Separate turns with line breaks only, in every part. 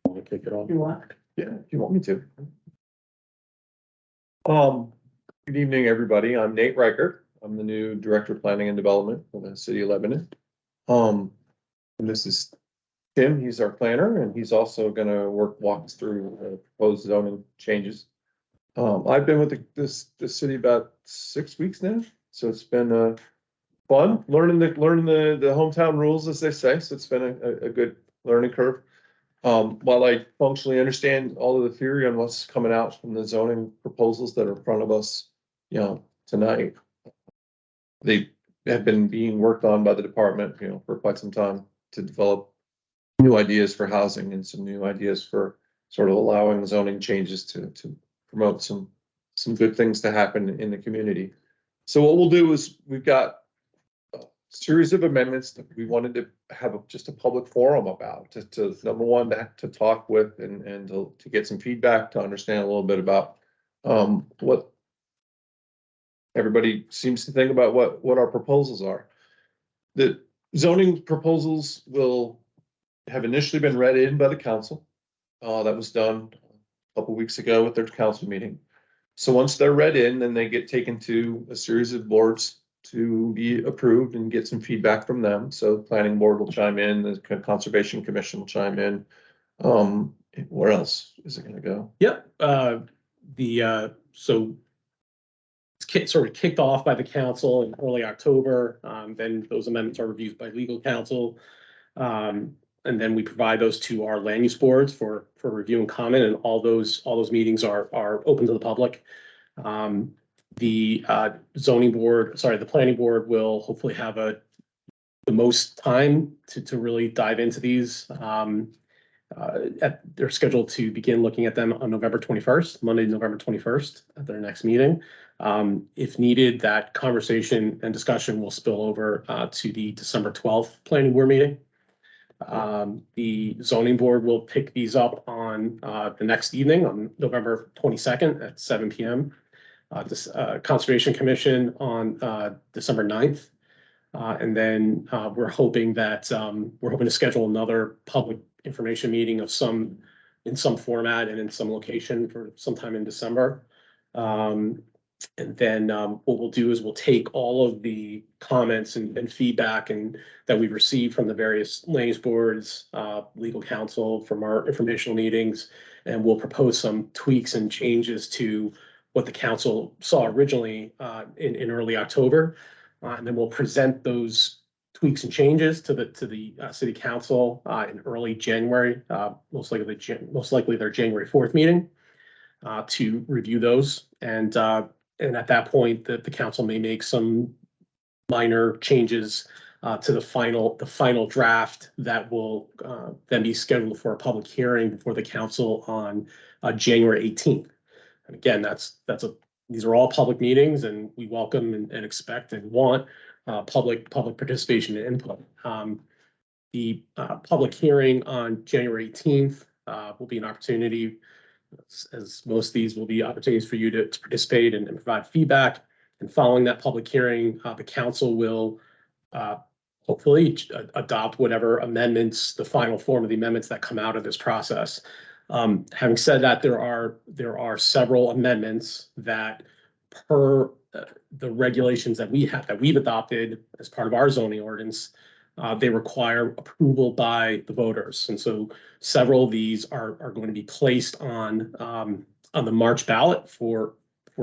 Want to kick it off?
You want?
Yeah, if you want me to. Good evening, everybody. I'm Nate Reichert. I'm the new Director of Planning and Development for the City of Lebanon. And this is Tim. He's our planner, and he's also going to walk us through proposed zoning changes. I've been with this city about 6 weeks now, so it's been fun learning the hometown rules, as they say. So it's been a good learning curve. While I functionally understand all of the theory on what's coming out from the zoning proposals that are in front of us, tonight, they have been being worked on by the department, for quite some time to develop new ideas for housing and some new ideas for sort of allowing zoning changes to promote some good things to happen in the community. So what we'll do is we've got series of amendments that we wanted to have just a public forum about to number one, to talk with and to get some feedback, to understand a little bit about what everybody seems to think about what our proposals are. The zoning proposals will have initially been read in by the council. That was done a couple weeks ago with their council meeting. So once they're read in, then they get taken to a series of boards to be approved and get some feedback from them. So planning board will chime in, the conservation commission will chime in. Where else is it going to go?
Yep. So it's sort of kicked off by the council in early October. Then those amendments are reviewed by legal counsel. And then we provide those to our land use boards for review and comment, and all those meetings are open to the public. The planning board will hopefully have the most time to really dive into these. They're scheduled to begin looking at them on November 21st, Monday, November 21st, at their next meeting. If needed, that conversation and discussion will spill over to the December 12th planning board meeting. The zoning board will pick these up on the next evening on November 22nd at 7 p.m. This Conservation Commission on December 9th. And then we're hoping to schedule another public information meeting in some format and in some location for sometime in December. And then what we'll do is we'll take all of the comments and feedback that we've received from the various land use boards, legal counsel, from our informational meetings, and we'll propose some tweaks and changes to what the council saw originally in early October. And then we'll present those tweaks and changes to the city council in early January, most likely their January 4th meeting, to review those. And at that point, the council may make some minor changes to the final draft that will then be scheduled for a public hearing before the council on January 18th. And again, these are all public meetings, and we welcome and expect and want public participation and input. The public hearing on January 18th will be an opportunity, as most of these will be opportunities for you to participate and provide feedback. And following that public hearing, the council will hopefully adopt whatever amendments, the final form of the amendments that come out of this process. Having said that, there are several amendments that, per the regulations that we've adopted as part of our zoning ordinance, they require approval by the voters, and so several of these are going to be placed on the March ballot for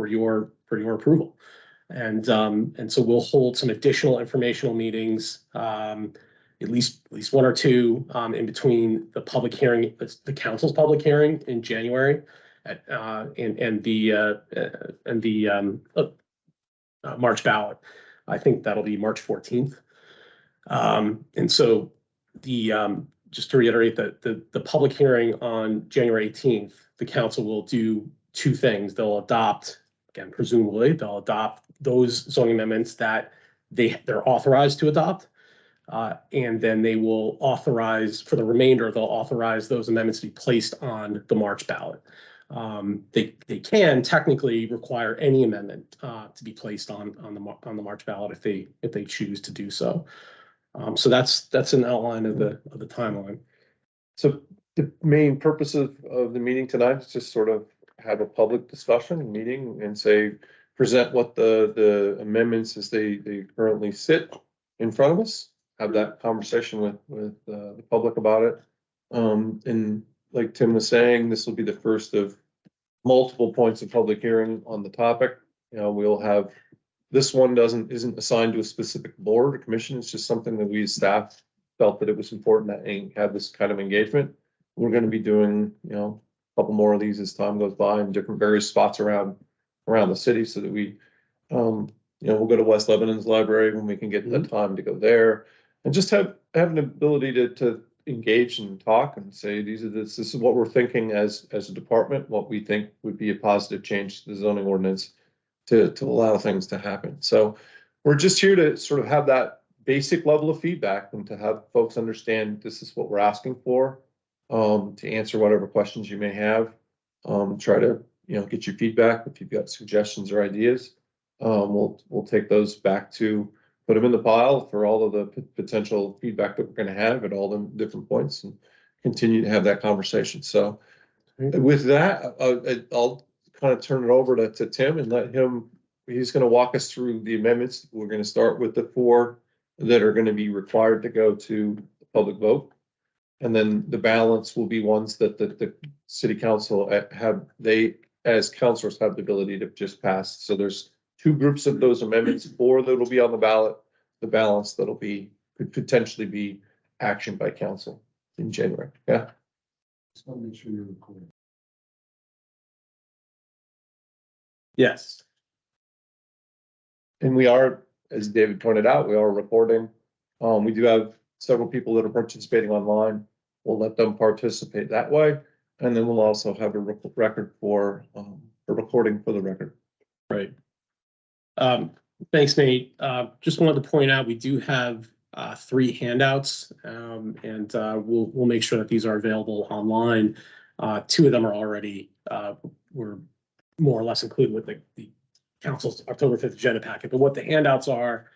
your approval, and so we'll hold some additional informational meetings. At least one or two in between the public hearing, the council's public hearing in January, and the March ballot. I think that'll be March 14th. And so just to reiterate that the public hearing on January 18th, the council will do two things. Presumably they'll adopt those zoning amendments that they're authorized to adopt. And then they will authorize, for the remainder, they'll authorize those amendments to be placed on the March ballot. They can technically require any amendment to be placed on the March ballot if they choose to do so. So that's an outline of the timeline.
So The main purpose of the meeting tonight is just sort of have a public discussion, meeting and say, present what the amendments as they currently sit in front of us. Have that conversation with the public about it. And like Tim was saying, this will be the first of multiple points of public hearing on the topic. You know, we'll have, this one isn't assigned to a specific board or commission. It's just something that we as staff felt that it was important that we have this kind of engagement. We're gonna be doing, you know, a couple more of these as time goes by in different various spots around the city so that we, you know, we'll go to West Lebanon's library when we can get the time to go there. And just have an ability to engage and talk and say, this is what we're thinking as a department, what we think would be a positive change to the zoning ordinance to allow things to happen. So we're just here to sort of have that basic level of feedback and to have folks understand this is what we're asking for, to answer whatever questions you may have. Try to, you know, get your feedback if you've got suggestions or ideas. We'll take those back to put them in the pile for all of the potential feedback that we're going to have at all the different points and continue to have that conversation. So with that, I'll kind of turn it over to Tim and let him, he's going to walk us through the amendments. We're going to start with the 4 that are going to be required to go to the public vote. And then the balance will be ones that the city council they as councilors have the ability to just pass. So there's 2 groups of those amendments, 4 that'll be on the ballot, the balance could potentially be action by council in January. Yeah.
Just want to make sure you're recording.
Yes.
And we are, as David pointed out, we are recording. We do have several people that are participating online. We'll let them participate that way. And then we'll also have a record for a recording for the record.
Right. Thanks, Nate. Just wanted to point out, we do have 3 handouts, and we'll make sure that these are available online. 2 of them are already were more or less included with the council's October 5th agenda packet. But what the handouts are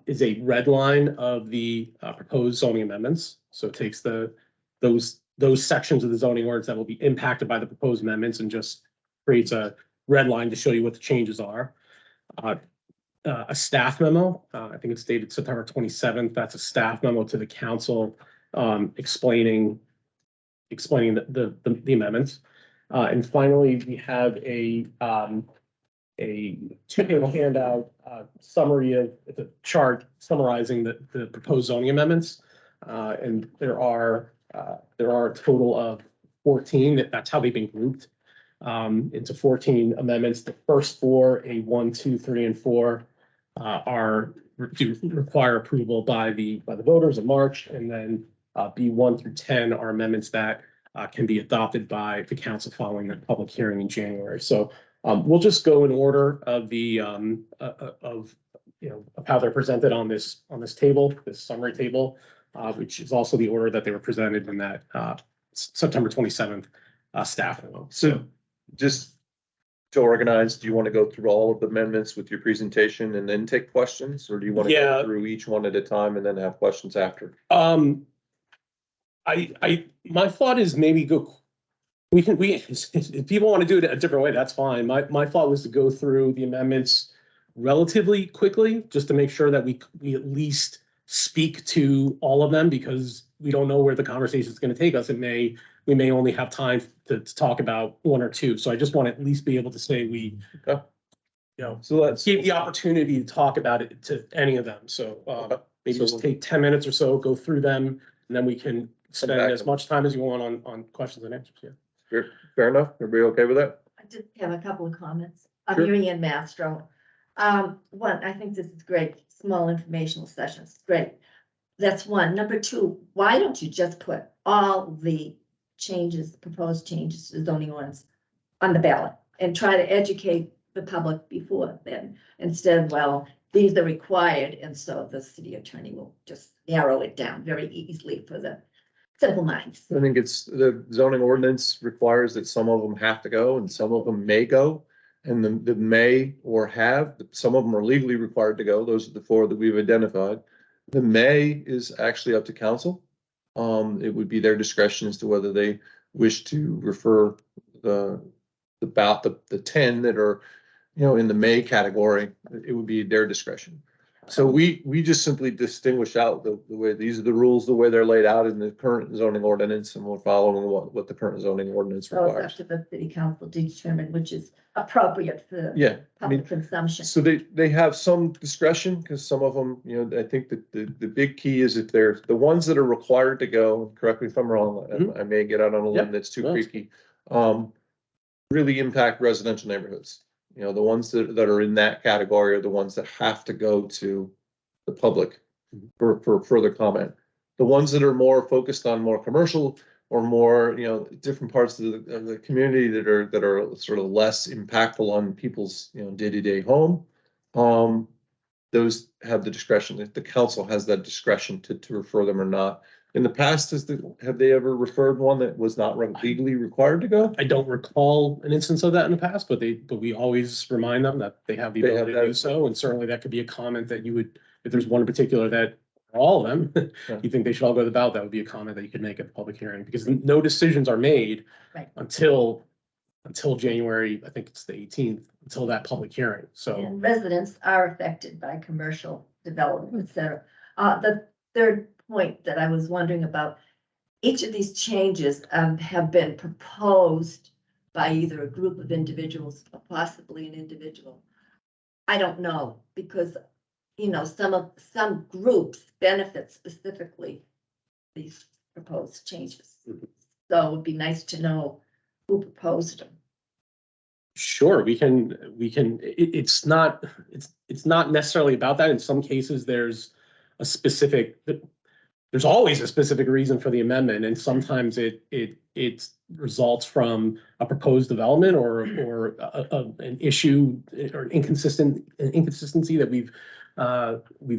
is a red line of the proposed zoning amendments. So it takes those sections of the zoning ordinance that will be impacted by the proposed amendments and just creates a red line to show you what the changes are. A staff memo, I think it's dated September 27th. That's a staff memo to the council explaining the amendments. And finally, we have a 2-panel handout summary of, it's a chart summarizing the proposed zoning amendments. And there are a total of 14. That's how they've been grouped into 14 amendments. The first 4, A 1, 2, 3, and 4, do require approval by the voters in March, and then B 1 through 10 are amendments that can be adopted by the council following the public hearing in January. So we'll just go in order of the of how they're presented on this table, this summary table, which is also the order that they were presented in that September 27th staff memo.
So just to organize, do you want to go through all of the amendments with your presentation and then take questions, or do you want to go through each one at a time and then have questions after?
My thought is maybe if people want to do it a different way, that's fine. My thought was to go through the amendments relatively quickly, just to make sure that we at least speak to all of them, because we don't know where the conversation is going to take us. We may only have time to talk about 1 or 2. So I just want to at least be able to say so let's give the opportunity to talk about it to any of them. So maybe just take 10 minutes or so, go through them, and then we can spend as much time as you want on questions and answers. Yeah.
Fair enough. Everybody okay with that?
I just have a couple of comments. I'm
Sure.
Mary Ann Mastro. One, I think this is great. Small informational sessions, great. That's one. Number 2, why don't you just put all the proposed changes to the zoning ordinance on the ballot and try to educate the public before then, instead of, well, these are required, and so the city attorney will just narrow it down very easily for the simple minds.
I think it's the zoning ordinance requires that some of them have to go and some of them may go. And the may or have, some of them are legally required to go. Those are the 4 that we've identified. The may is actually up to council. It would be their discretion as to whether they wish to refer about the 10 that are, in the may category. It would be their discretion. So we just simply distinguish out the way, these are the rules, the way they're laid out in the current zoning ordinance, and we're following what the current zoning ordinance
So it's
requires.
up to the city council to determine which is appropriate for
Yeah, I mean,
public consumption.
so they have some discretion, because some of them, I think that the big key is if they're the ones that are required to go, correct me if I'm wrong, I may get out on a limb
Yep.
that's too
No.
creaky, really impact residential neighborhoods. The ones that are in that category are the ones that have to go to the public for further comment. The ones that are more focused on more commercial or more, different parts of the community that are sort of less impactful on people's, day-to-day home. Those have the discretion, if the council has that discretion to refer them or not. In the past, have they ever referred one that was not legally required to go?
I don't recall an instance of that in the past, but we always remind them that they have the
They have
ability to
that.
do so. And certainly that could be a comment that you would, if there's one in particular that all of them,
Yeah.
you think they should all go to the ballot, that would be a comment that you could make at the public hearing, because no decisions are made
Right.
until January, I think it's the 18th, until that public hearing. So
And residents are affected by commercial development, et cetera. The third point that I was wondering about, each of these changes have been proposed by either a group of individuals or possibly an individual. I don't know, because, some groups benefit specifically these proposed changes.
Mhm.
So it would be nice to know who proposed them.
sure, it's not necessarily about that. In some cases, there's always a specific reason for the amendment, and sometimes it results from a proposed development or an issue or an inconsistency that we've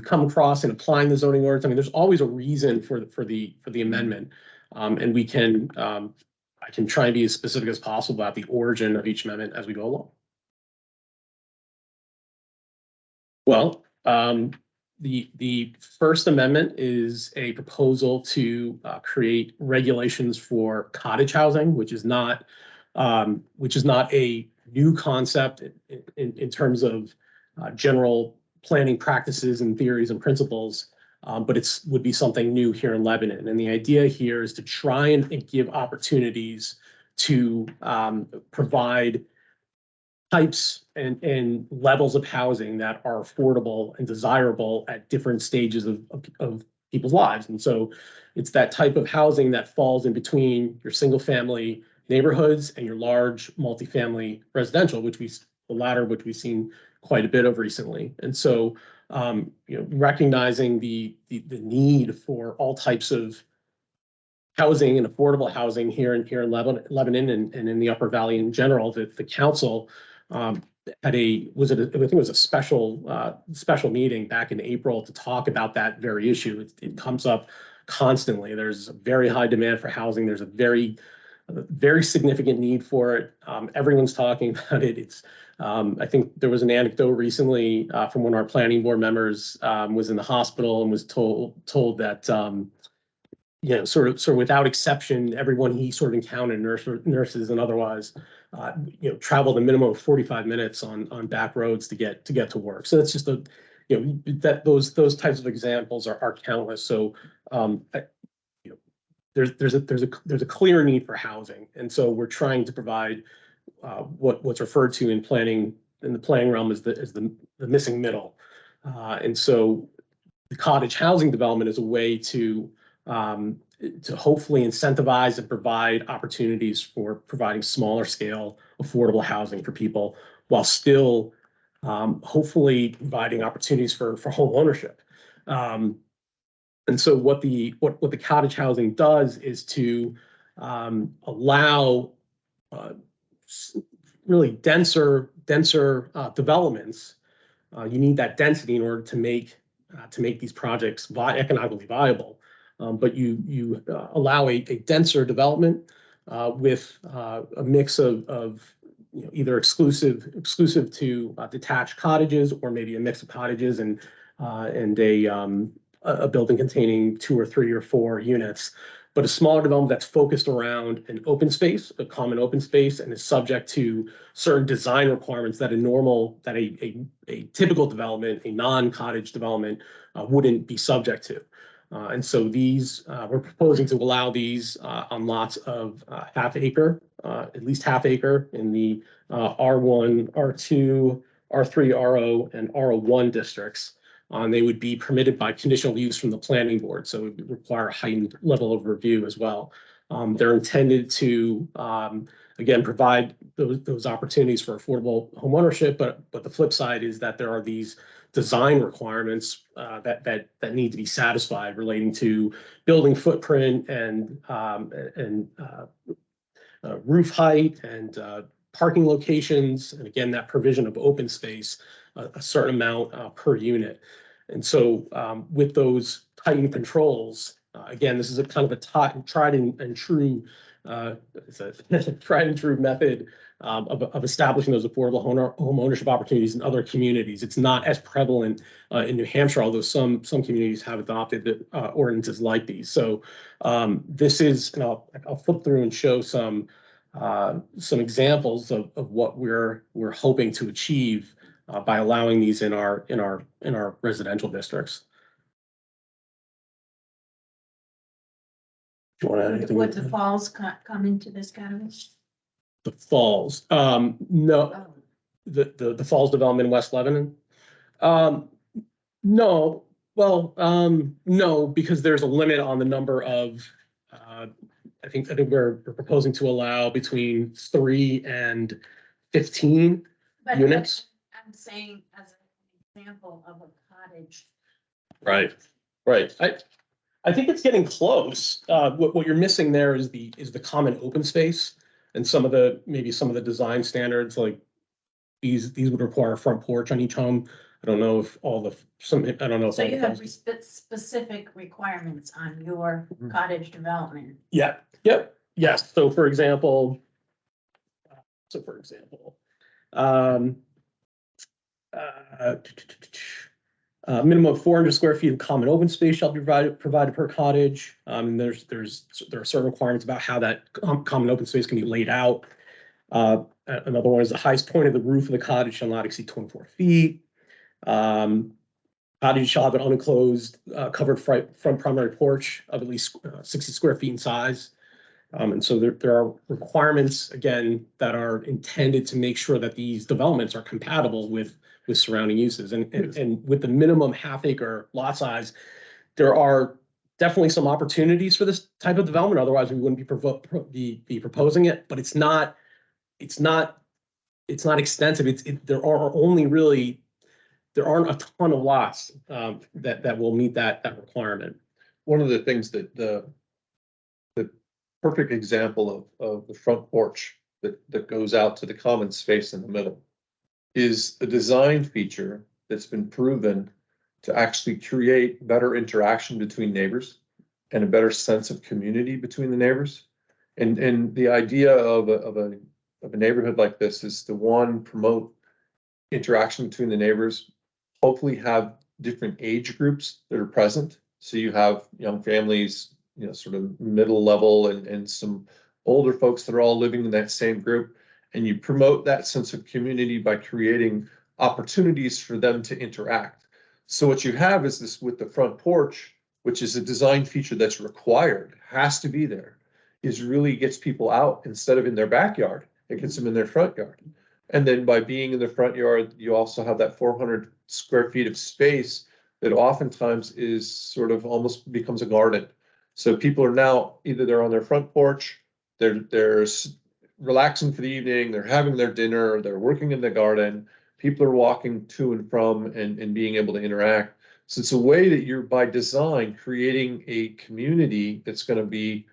come across in applying the zoning ordinance. I mean, there's always a reason for the amendment, and I can try and be as specific as possible about the origin of each amendment as we go along. Well, the First Amendment is a proposal to create regulations for cottage housing, which is not a new concept in terms of general planning practices and theories and principles, but would be something new here in Lebanon. And the idea here is to try and give opportunities to provide types and levels of housing that are affordable and desirable at different stages of people's lives. And so it's that type of housing that falls in between your single family neighborhoods and your large multifamily residential, the latter, which we've seen quite a bit of recently. And so, recognizing the need for all types of housing and affordable housing here in Lebanon and in the Upper Valley in general, that the council had I think it was a special meeting back in April to talk about that very issue. It comes up constantly. There's a very high demand for housing. There's a very significant need for it. Everyone's talking about it. I think there was an anecdote recently from one of our planning board members was in the hospital and was told that sort of without exception, everyone he sort of encountered, nurses and otherwise, traveled a minimum of 45 minutes on back roads to get to work. So that's just those types of examples are countless. So there's a clear need for housing, and so we're trying to provide what's referred to in the planning realm as the missing middle, and so the cottage housing development is a way to hopefully incentivize and provide opportunities for providing smaller scale, affordable housing for people, while still hopefully providing opportunities for home ownership. And so what the cottage housing does is to allow really denser developments. You need that density in order to make these projects economically viable. But you allow a denser development with a mix of either exclusive to detached cottages, or maybe a mix of cottages and a building containing 2 or 3 or 4 units. But a smaller development that's focused around an open space, a common open space, and is subject to certain design requirements that a typical development, a non-cottage development, wouldn't be subject to. And so we're proposing to allow these on lots of half acre, at least half acre in the R1, R2, R3, RO, and RO1 districts. And they would be permitted by conditional use from the planning board, so it would require a heightened level of review as well. They're intended to, again, provide those opportunities for affordable homeownership, but the flip side is that there are these design requirements that need to be satisfied relating to building footprint and roof height and parking locations, and again, that provision of open space, a certain amount per unit. And so with those heightened controls, again, this is a kind of a tried and true method of establishing those affordable home ownership opportunities in other communities. It's not as prevalent in New Hampshire, although some communities have adopted ordinances like these. So this is, and I'll flip through and show some examples of what we're hoping to achieve by allowing these in our residential districts. Do you want to add anything?
Would the falls come into this category?
The falls, no, the falls development in West Lebanon. No, well, no, because there's a limit on the number of. I think we're proposing to allow between 3 and 15 units.
I'm saying as an example of a cottage.
Right. I think it's getting close. What you're missing there is the common open space and maybe some of the design standards, like these would require a front porch on each home. I don't know if I don't know if
So you have specific requirements on your cottage development.
Yeah. Yep. Yes. So for example, minimum of 400 square feet of common open space shall be provided per cottage. There are certain requirements about how that common open space can be laid out. Another one is the highest point of the roof of the cottage shall not exceed 24 feet. Cottage shall have an unenclosed covered front primary porch of at least 60 square feet in size. And so there are requirements, again, that are intended to make sure that these developments are compatible with surrounding uses. And with the minimum half acre lot size, there are definitely some opportunities for this type of development. Otherwise, we wouldn't be proposing it. But it's not extensive. There aren't a ton of lots that will meet that requirement.
One of the things that the perfect example of the front porch that goes out to the common space in the middle is a design feature that's been proven to actually create better interaction between neighbors and a better sense of community between the neighbors. And the idea of a neighborhood like this is to, one, promote interaction between the neighbors, hopefully have different age groups that are present. So you have young families, sort of middle level and some older folks that are all living in that same group. And you promote that sense of community by creating opportunities for them to interact. So what you have is this with the front porch, which is a design feature that's required, has to be there, is really gets people out instead of in their backyard. It gets them in their front yard. And then by being in the front yard, you also have that 400 square feet of space that oftentimes is sort of almost becomes a garden. So people are now either they're on their front porch, they're relaxing for the evening, they're having their dinner, they're working in the garden, people are walking to and from and being able to interact. So it's a way that you're by design creating a community that's going to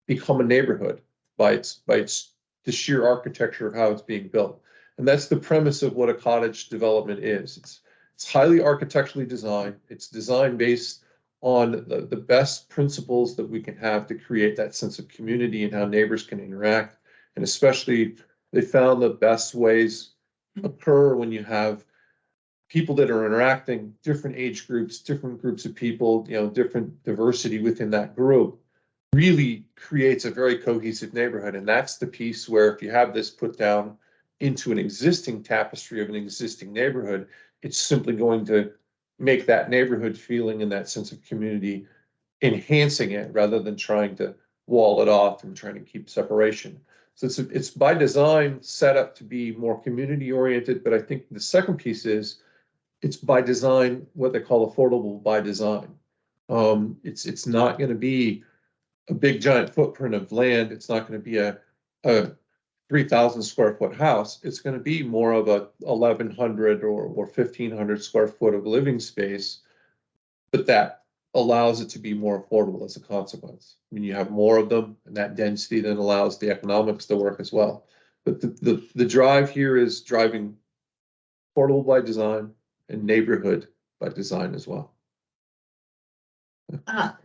become a neighborhood by the sheer architecture of how it's being built. And that's the premise of what a cottage development is. It's highly architecturally designed. It's designed based on the best principles that we can have to create that sense of community and how neighbors can interact. And especially, they found the best ways occur when you have people that are interacting, different age groups, different groups of people, you know, different diversity within that group, really creates a very cohesive neighborhood. And that's the piece where if you have this put down into an existing tapestry of an existing neighborhood, it's simply going to make that neighborhood feeling and that sense of community, enhancing it rather than trying to wall it off and trying to keep separation. So it's by design set up to be more community oriented, but I think the second piece is it's by design what they call affordable by design. It's not going to be a big giant footprint of land. It's not going to be a 3,000 square foot house. It's going to be more of a 1,100 or 1,500 square foot of living space, but that allows it to be more affordable as a consequence. I mean, you have more of them, and that density then allows the economics to work as well. But the drive here is driving affordable by design and neighborhood by design as well.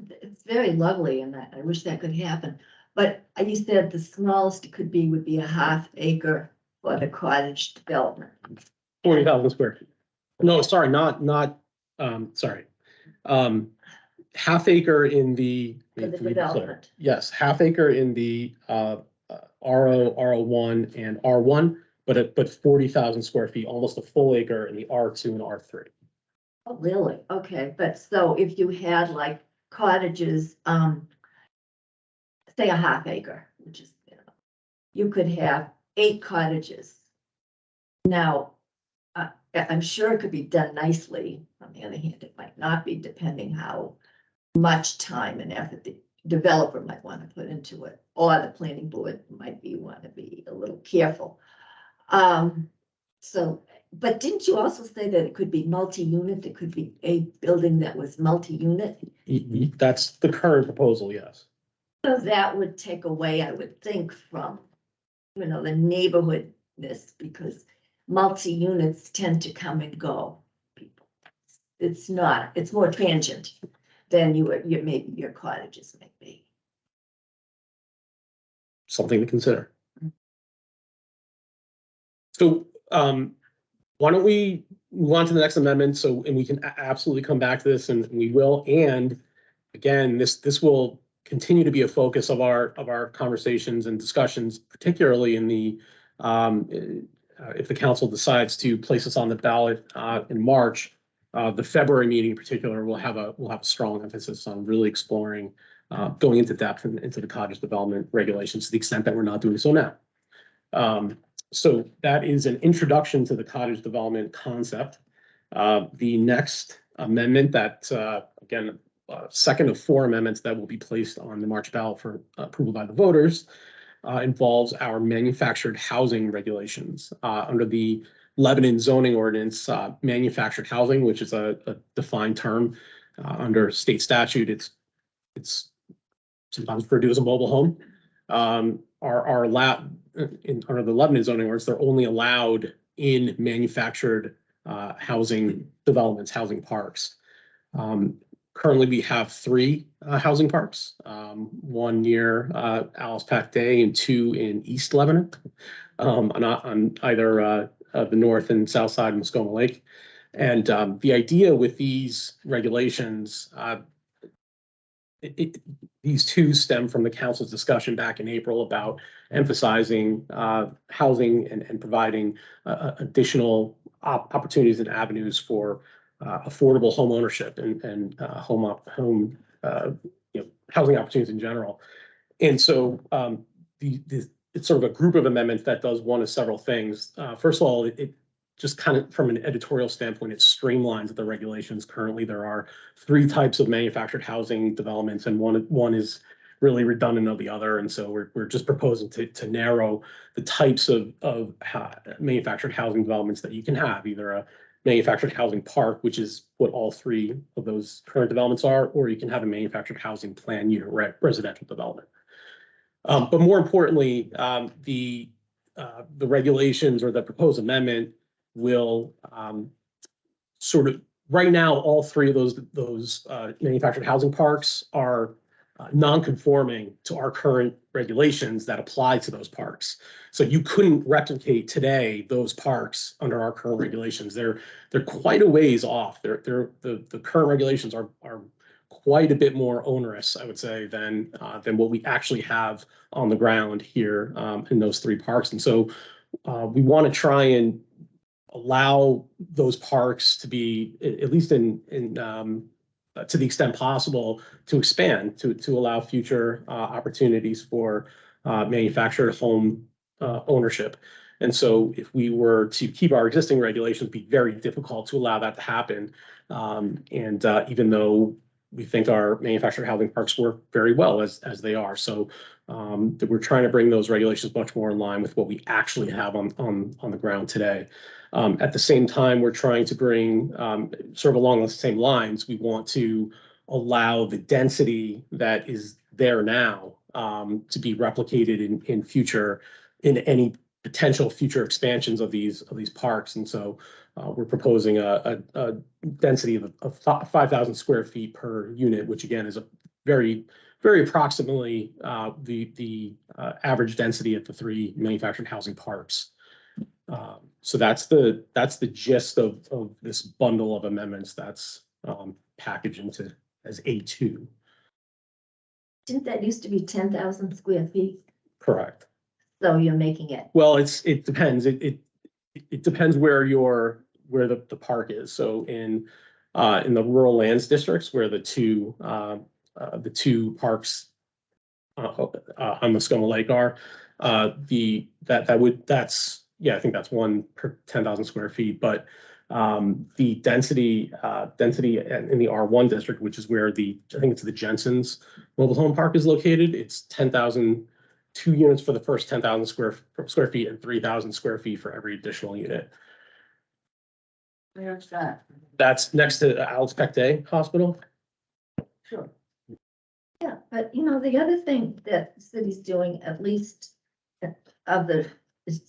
It's very lovely, and I wish that could happen. But you said the smallest it could be would be a ½ acre for the cottage development.
40,000 square feet. No, sorry, sorry. ½ acre in the.
For the development.
Yes, ½ acre in the RO, RO1 and R1, but 40,000 square feet, almost a full acre in the R2 and R3.
Oh, really? Okay, but so if you had like cottages, say a ½ acre, which is, you could have 8 cottages. Now, I'm sure it could be done nicely. On the other hand, it might not be, depending how much time and effort the developer might want to put into it, or the planning board might want to be a little careful. So, but didn't you also say that it could be multi-unit? It could be a building that was multi-unit.
That's the current proposal, yes.
So that would take away, I would think, from, the neighborhoodness, because multi-units tend to come and go. People, it's more transient than maybe your cottages may be.
Something to consider. So, why don't we move on to the next amendment? And we can absolutely come back to this, and we will. And again, this will continue to be a focus of our conversations and discussions, particularly in the if the council decides to place us on the ballot in March. The February meeting in particular will have a strong emphasis on really exploring going into depth into the cottage development regulations to the extent that we're not doing so now. So that is an introduction to the cottage development concept. The next amendment that, again, second of 4 amendments that will be placed on the March ballot for approval by the voters, involves our manufactured housing regulations. Under the Lebanon zoning ordinance, manufactured housing, which is a defined term under state statute, it's sometimes referred to as a mobile home, are allowed under the Lebanon zoning ordinance. They're only allowed in manufactured housing developments, housing parks. Currently, we have 3 housing parks, 1 near Alice Pack Day and 2 in East Lebanon, on either the north and south side of Muskoma Lake. And the idea with these regulations, these 2 stem from the council's discussion back in April about emphasizing housing and providing additional opportunities and avenues for affordable home ownership and housing opportunities in general. And so it's sort of a group of amendments that does one of several things. First of all, it just kind of from an editorial standpoint, it streamlines the regulations. Currently, there are 3 types of manufactured housing developments, and one is really redundant of the other. And so we're just proposing to narrow the types of manufactured housing developments that you can have, either a manufactured housing park, which is what all 3 of those current developments are, or you can have a manufactured housing plan unit residential development. But more importantly, the regulations or the proposed amendment will sort of, right now, all 3 of those manufactured housing parks are non-conforming to our current regulations that apply to those parks. So you couldn't replicate today those parks under our current regulations. They're quite a ways off. The current regulations are quite a bit more onerous, I would say, than what we actually have on the ground here in those three parks. And so we want to try and allow those parks to be, at least to the extent possible, to expand, to allow future opportunities for manufactured home ownership. And so if we were to keep our existing regulations, it'd be very difficult to allow that to happen. Even though we think our manufactured housing parks work very well as they are. So we're trying to bring those regulations much more in line with what we actually have on the ground today. At the same time, we're trying to bring, sort of along the same lines, we want to allow the density that is there now to be replicated in any potential future expansions of these parks. And so we're proposing a density of 5,000 square feet per unit, which again is a very, very approximately the average density at the three manufactured housing parks. So that's the gist of this bundle of amendments that's packaged into as A2.
Didn't that used to be 10,000 square feet?
Correct.
So you're making it.
Well, it depends. It depends where the park is. So in the rural lands districts where the two parks on Muscoma Lake are, I think that's one per 10,000 square feet. But the density in the R1 district, which is where I think it's the Jensen's mobile home park is located, it's 10,000, 2 units for the first 10,000 square feet and 3,000 square feet for every additional unit.
Where's that?
That's next to Alex Peck Day Hospital.
Sure. Yeah, but the other thing that the city's doing, at least is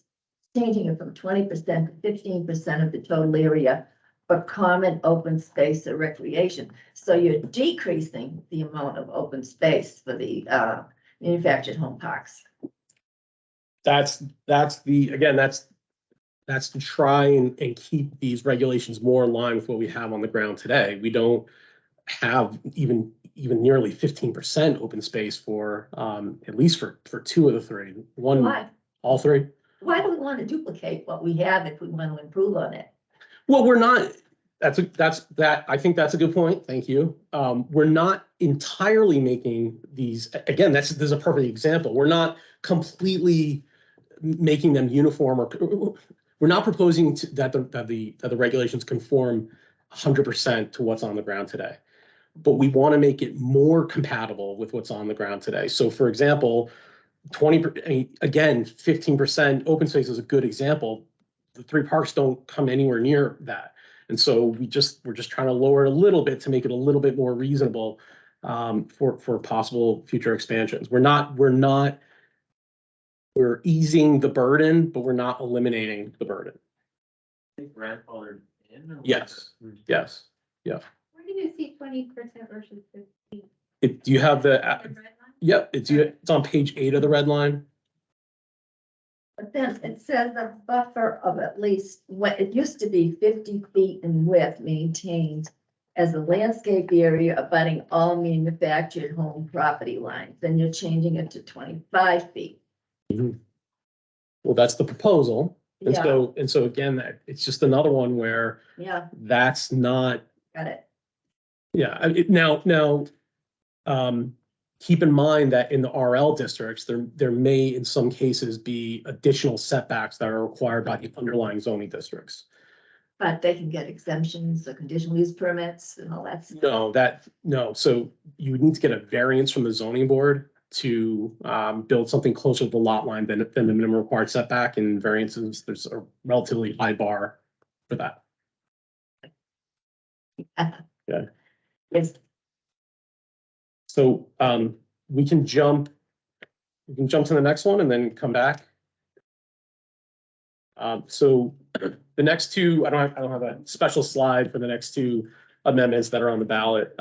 changing it from 20% to 15% of the total area for common open space or recreation. So you're decreasing the amount of open space for the manufactured home parks.
That's to try and keep these regulations more in line with what we have on the ground today. We don't have even nearly 15% open space for at least for 2 of the 3.
Why?
All 3.
Why do we want to duplicate what we have if we want to improve on it?
Well, we're not. I think that's a good point. Thank you. We're not entirely making these. Again, this is a perfect example. We're not completely making them uniform, or we're not proposing that the regulations conform 100% to what's on the ground today. But we want to make it more compatible with what's on the ground today. So, for example, 15% open space is a good example. The 3 parks don't come anywhere near that. And so we're just trying to lower it a little bit to make it a little bit more reasonable for possible future expansions. We're easing the burden, but we're not eliminating the burden.
Grandfathered in?
Yes. Yes.
Where do you see 20% versus 15?
Do you have the?
Red line?
Yep. It's on page 8 of the red line.
But then it says a buffer of at least, it used to be 50 feet in width maintained as a landscape area abutting all manufactured home property lines. Then you're changing it to 25 feet.
Mm-hmm. Well, that's the proposal. And
Yeah.
so again, it's just another one where
Yeah,
that's not.
got it.
Yeah. Keep in mind that in the RL districts, there may in some cases be additional setbacks that are required by the underlying zoning districts.
But they can get exemptions or conditional use permits and all that stuff.
No. So you would need to get a variance from the zoning board to build something closer to the lot line than the minimum required setback. And variances, there's a relatively high bar for that. Yeah.
Yes.
So we can jump to the next one and then come back. So the next 2, I don't have a special slide for the next 2 amendments that are on the ballot.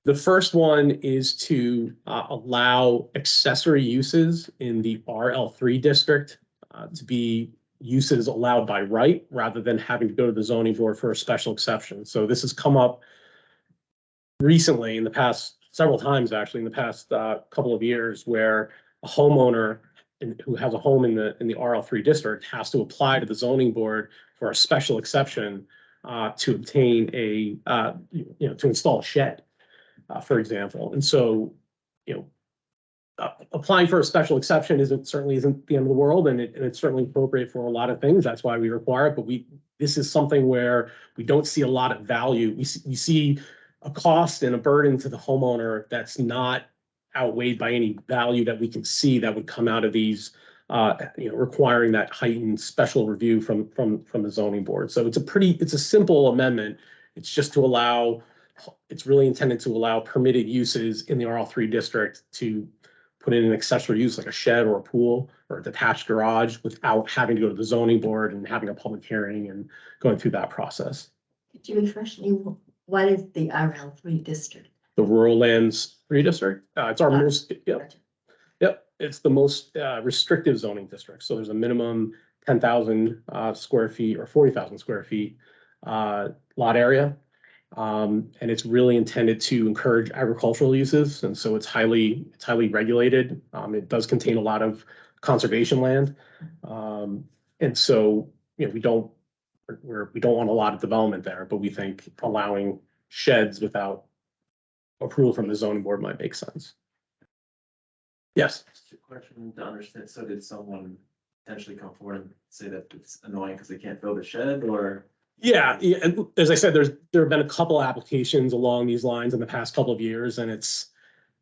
The first one is to allow accessory uses in the RL3 district to be uses allowed by right rather than having to go to the zoning board for a special exception. So this has come up recently in the past several times, actually, in the past couple of years, where a homeowner who has a home in the RL3 district has to apply to the zoning board for a special exception to obtain a to install a shed, for example. And so, applying for a special exception certainly isn't the end of the world, and it's certainly appropriate for a lot of things. That's why we require it. But this is something where we don't see a lot of value. We see a cost and a burden to the homeowner that's not outweighed by any value that we can see that would come out of these, requiring that heightened special review from the zoning board. So it's a simple amendment. It's just to allow, it's really intended to allow permitted uses in the RL3 district to put in an accessory use like a shed or a pool or a detached garage without having to go to the zoning board and having a public hearing and going through that process.
Could you refresh me? What is the RL3 district?
The Rural Lands 3 district, it's our most, yep, it's the most restrictive zoning district. So there's a minimum 10,000 square feet or 40,000 square feet lot area. And it's really intended to encourage agricultural uses. And so it's highly regulated. It does contain a lot of conservation land. And so, we don't want a lot of development there, but we think allowing sheds without approval from the zoning board might make sense. Yes.
Just a question to understand, so did someone potentially come forward and say that it's annoying because they can't build a shed, or?
Yeah, and as I said, there have been a couple applications along these lines in the past couple of years, and it's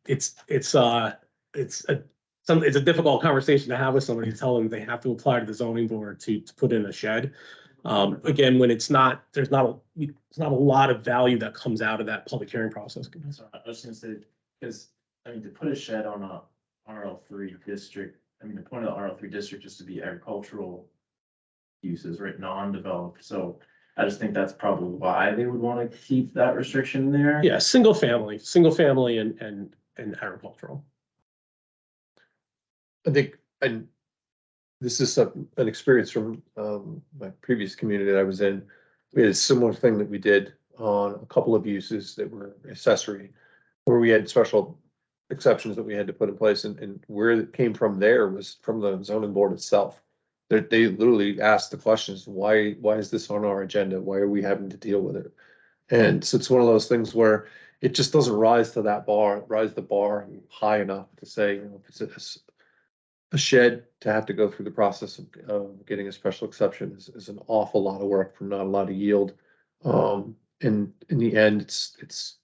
a difficult conversation to have with somebody to tell them they have to apply to the zoning board to put in a shed. Again, when there's not a lot of value that comes out of that public hearing process.
So I was gonna say, because, to put a shed on a RL3 district, the point of the RL3 district is to be agricultural uses, right, non-developed, so I just think that's probably why they would want to keep that restriction there.
Yeah, single family and agricultural.
I think, and this is an experience from my previous community that I was in. We had a similar thing that we did on a couple of uses that were accessory, where we had special exceptions that we had to put in place, and where it came from there was from the zoning board itself. They literally asked the questions, why is this on our agenda? Why are we having to deal with it? And so it's one of those things where it just doesn't rise the bar high enough to say, if it's a shed, to have to go through the process of getting a special exception is an awful lot of work for not a lot of yield. And in the end, it's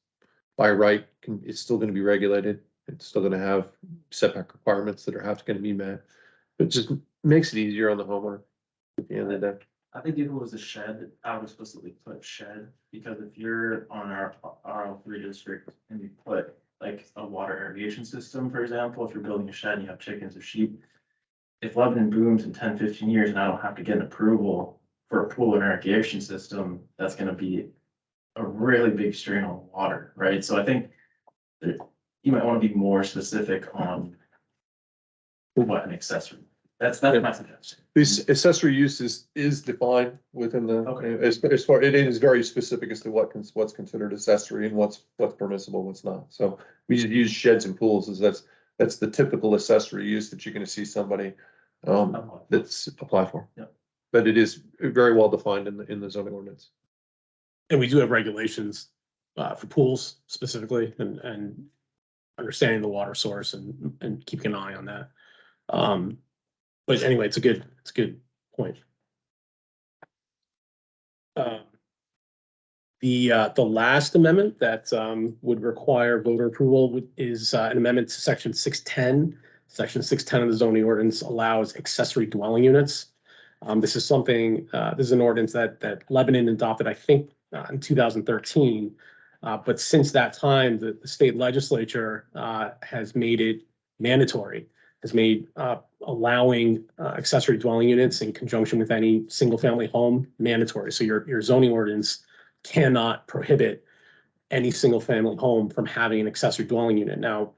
by right, it's still going to be regulated. It's still going to have setback requirements that are going to be met. It just makes it easier on the homeowner at the end of the day.
I think if it was a shed, I would explicitly put shed, because if you're on our RL3 district and you put like a water irrigation system, for example, if you're building a shed and you have chickens or sheep, if Lebanon booms in 10, 15 years and I don't have to get an approval for a pool or irrigation system, that's going to be a really big strain on water, right? So I think that you might want to be more specific on what an accessory. That's my suggestion.
This accessory use is defined within the,
Okay.
as far, it is very specific as to what's considered accessory and what's permissible, what's not. So we just use sheds and pools as that's the typical accessory use that you're gonna see somebody that's apply for.
Yeah.
But it is very well defined in the zoning ordinance.
And we do have regulations for pools specifically and understanding the water source and keeping an eye on that. But anyway, it's a good point. The last amendment that would require voter approval is an amendment to section 610. Section 610 of the zoning ordinance allows accessory dwelling units. This is something, this is an ordinance that Lebanon adopted, I think, in 2013. But since that time, the state legislature has made it mandatory, has made allowing accessory dwelling units in conjunction with any single family home mandatory. So your zoning ordinance cannot prohibit any single family home from having an accessory dwelling unit. Now,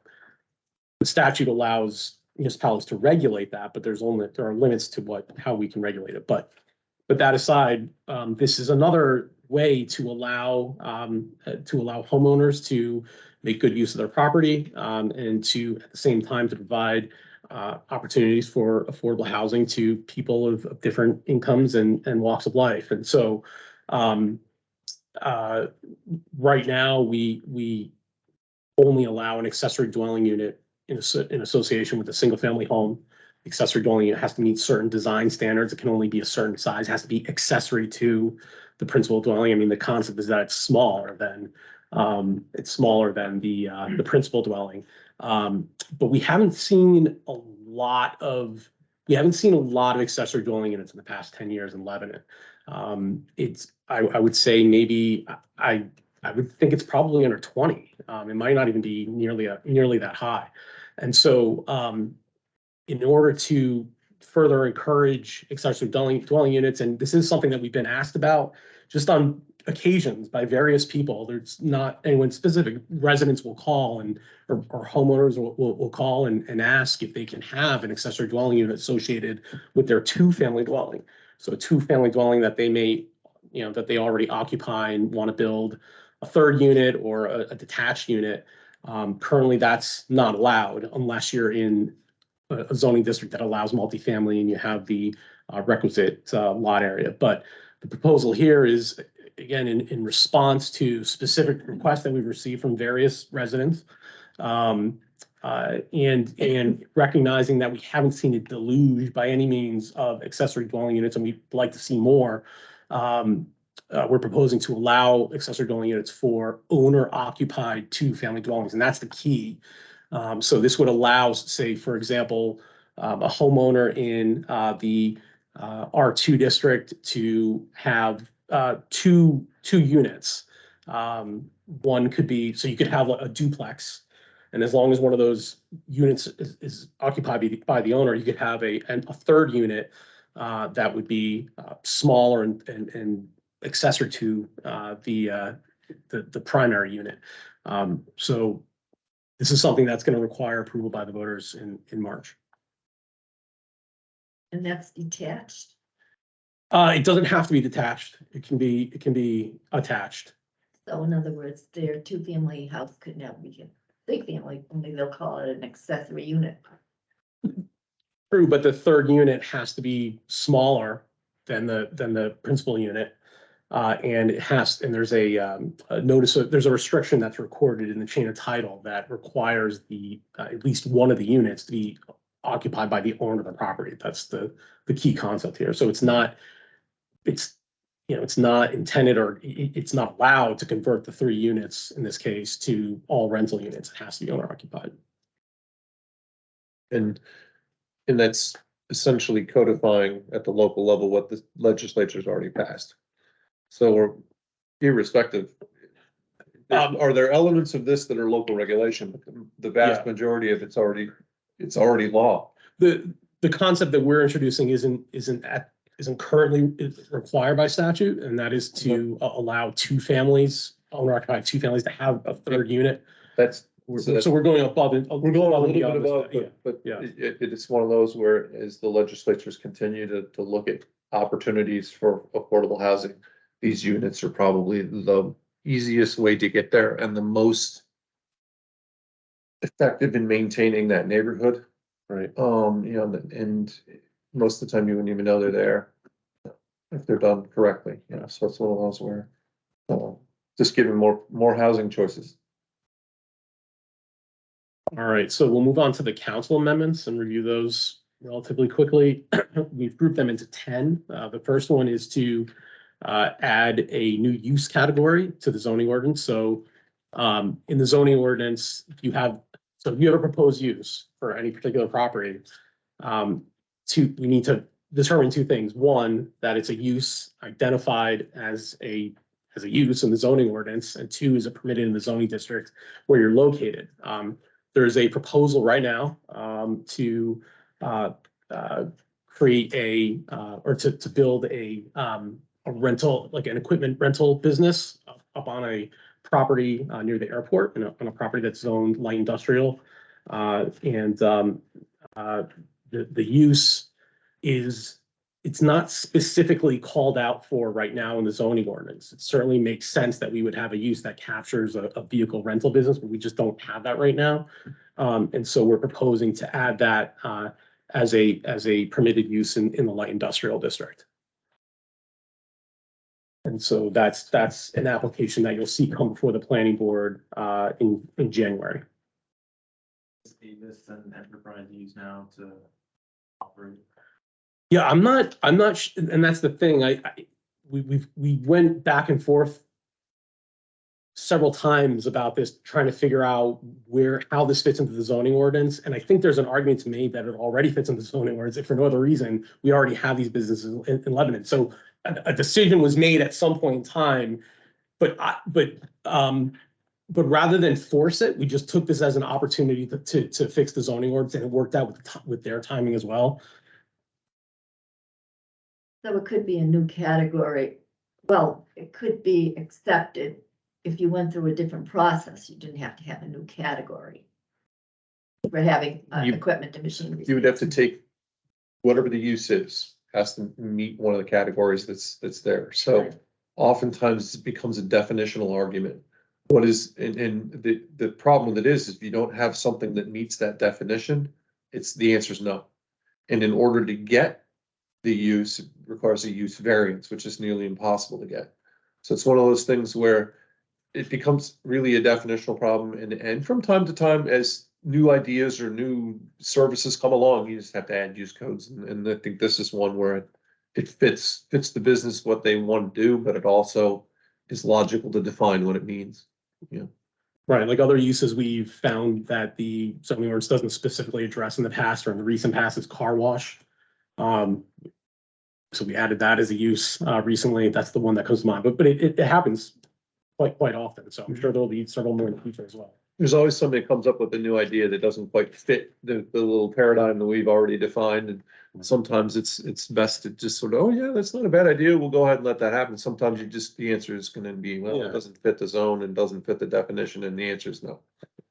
the statute allows municipalities to regulate that, but there are limits to how we can regulate it. But that aside, this is another way to allow homeowners to make good use of their property, and to at the same time to provide opportunities for affordable housing to people of different incomes and walks of life. And so right now we only allow an accessory dwelling unit in association with a single family home. Accessory dwelling unit has to meet certain design standards. It can only be a certain size, it has to be accessory to the principal dwelling. I mean, the concept is that it's smaller than the principal dwelling. But we haven't seen a lot of accessory dwelling units in the past 10 years in Lebanon. I would say maybe I would think it's probably under 20. It might not even be nearly that high. And so in order to further encourage accessory dwelling units, and this is something that we've been asked about just on occasions by various people. There's not anyone specific. Residents will call or homeowners will call and ask if they can have an accessory dwelling unit associated with their two-family dwelling. So a two-family dwelling that they may, that they already occupy and want to build a third unit or a detached unit. Currently, that's not allowed unless you're in a zoning district that allows multifamily and you have the requisite lot area. But the proposal here is, again, in response to specific requests that we've received from various residents, and recognizing that we haven't seen a deluge by any means of accessory dwelling units, and we'd like to see more. We're proposing to allow accessory dwelling units for owner-occupied two-family dwellings, and that's the key. So this would allow, say, for example, a homeowner in the R2 district to have two units. One could be, so you could have a duplex, and as long as one of those units is occupied by the owner, you could have a third unit that would be smaller and accessory to the primary unit. So this is something that's going to require approval by the voters in March.
And that's detached.
It doesn't have to be detached. It can be attached.
So in other words, their two-family house could now be a big family, only they'll call it an accessory unit.
True, but the third unit has to be smaller than the principal unit. And there's a notice, there's a restriction that's recorded in the chain of title that requires at least one of the units to be occupied by the owner of the property. That's the key concept here. So it's not intended, or it's not allowed to convert the 3 units in this case to all rental units. It has to be owner occupied.
And that's essentially codifying at the local level what the legislature's already passed. So we're irrespective. Are there elements of this that are local regulation? But the vast majority of it's already law.
The concept that we're introducing isn't currently required by statute, and that is to allow owner-occupied two families to have a third unit. So we're going above it.
We're going a little bit above,
yeah.
but
Yeah.
It's one of those where as the legislatures continue to look at opportunities for affordable housing, these units are probably the easiest way to get there and the most effective in maintaining that neighborhood.
Right.
And most of the time you wouldn't even know they're there if they're done correctly. So it's one of those where just giving more housing choices.
All right, so we'll move on to the council amendments and review those relatively quickly. We've grouped them into 10. The first one is to add a new use category to the zoning ordinance. So in the zoning ordinance, if you have a proposed use for any particular property, we need to determine 2 things. One, that it's a use identified as a use in the zoning ordinance, and 2, is it permitted in the zoning district where you're located. There's a proposal right now to create to build a rental, like an equipment rental business up on a property near the airport, on a property that's zoned light industrial. The use is, it's not specifically called out for right now in the zoning ordinance. It certainly makes sense that we would have a use that captures a vehicle rental business, but we just don't have that right now. And so we're proposing to add that as a permitted use in the light industrial district. And so that's an application that you'll see come before the planning board in January.
This and enterprise use now to operate.
Yeah, I'm not, and that's the thing, we went back and forth several times about this, trying to figure out how this fits into the zoning ordinance. And I think there's an argument to be made that it already fits into the zoning ordinance. If for no other reason, we already have these businesses in Lebanon. So a decision was made at some point in time, but rather than force it, we just took this as an opportunity to fix the zoning ordinance, and it worked out with their timing as well.
So it could be a new category. Well, it could be accepted if you went through a different process. You didn't have to have a new category for having equipment and machinery.
You would have to take whatever the use is, has to meet one of the categories that's there. So
Right.
oftentimes it becomes a definitional argument. What is, and the problem with it is if you don't have something that meets that definition, the answer is no. And in order to get the use, it requires a use variance, which is nearly impossible to get. So it's one of those things where it becomes really a definitional problem. And from time to time, as new ideas or new services come along, you just have to add use codes. And I think this is one where it fits the business, what they want to do, but it also is logical to define what it means. Yeah.
Right, like other uses we've found that the zoning ordinance doesn't specifically address in the past or in the recent past is car wash. So we added that as a use recently. That's the one that comes to mind, but it happens quite often. So I'm sure there'll be several more in the future as well.
There's always somebody that comes up with a new idea that doesn't quite fit the little paradigm that we've already defined. And sometimes it's best to just sort of, oh yeah, that's not a bad idea. We'll go ahead and let that happen. Sometimes the answer is going to be, well,
Yeah.
it doesn't fit the zone and doesn't fit the definition, and the answer is no.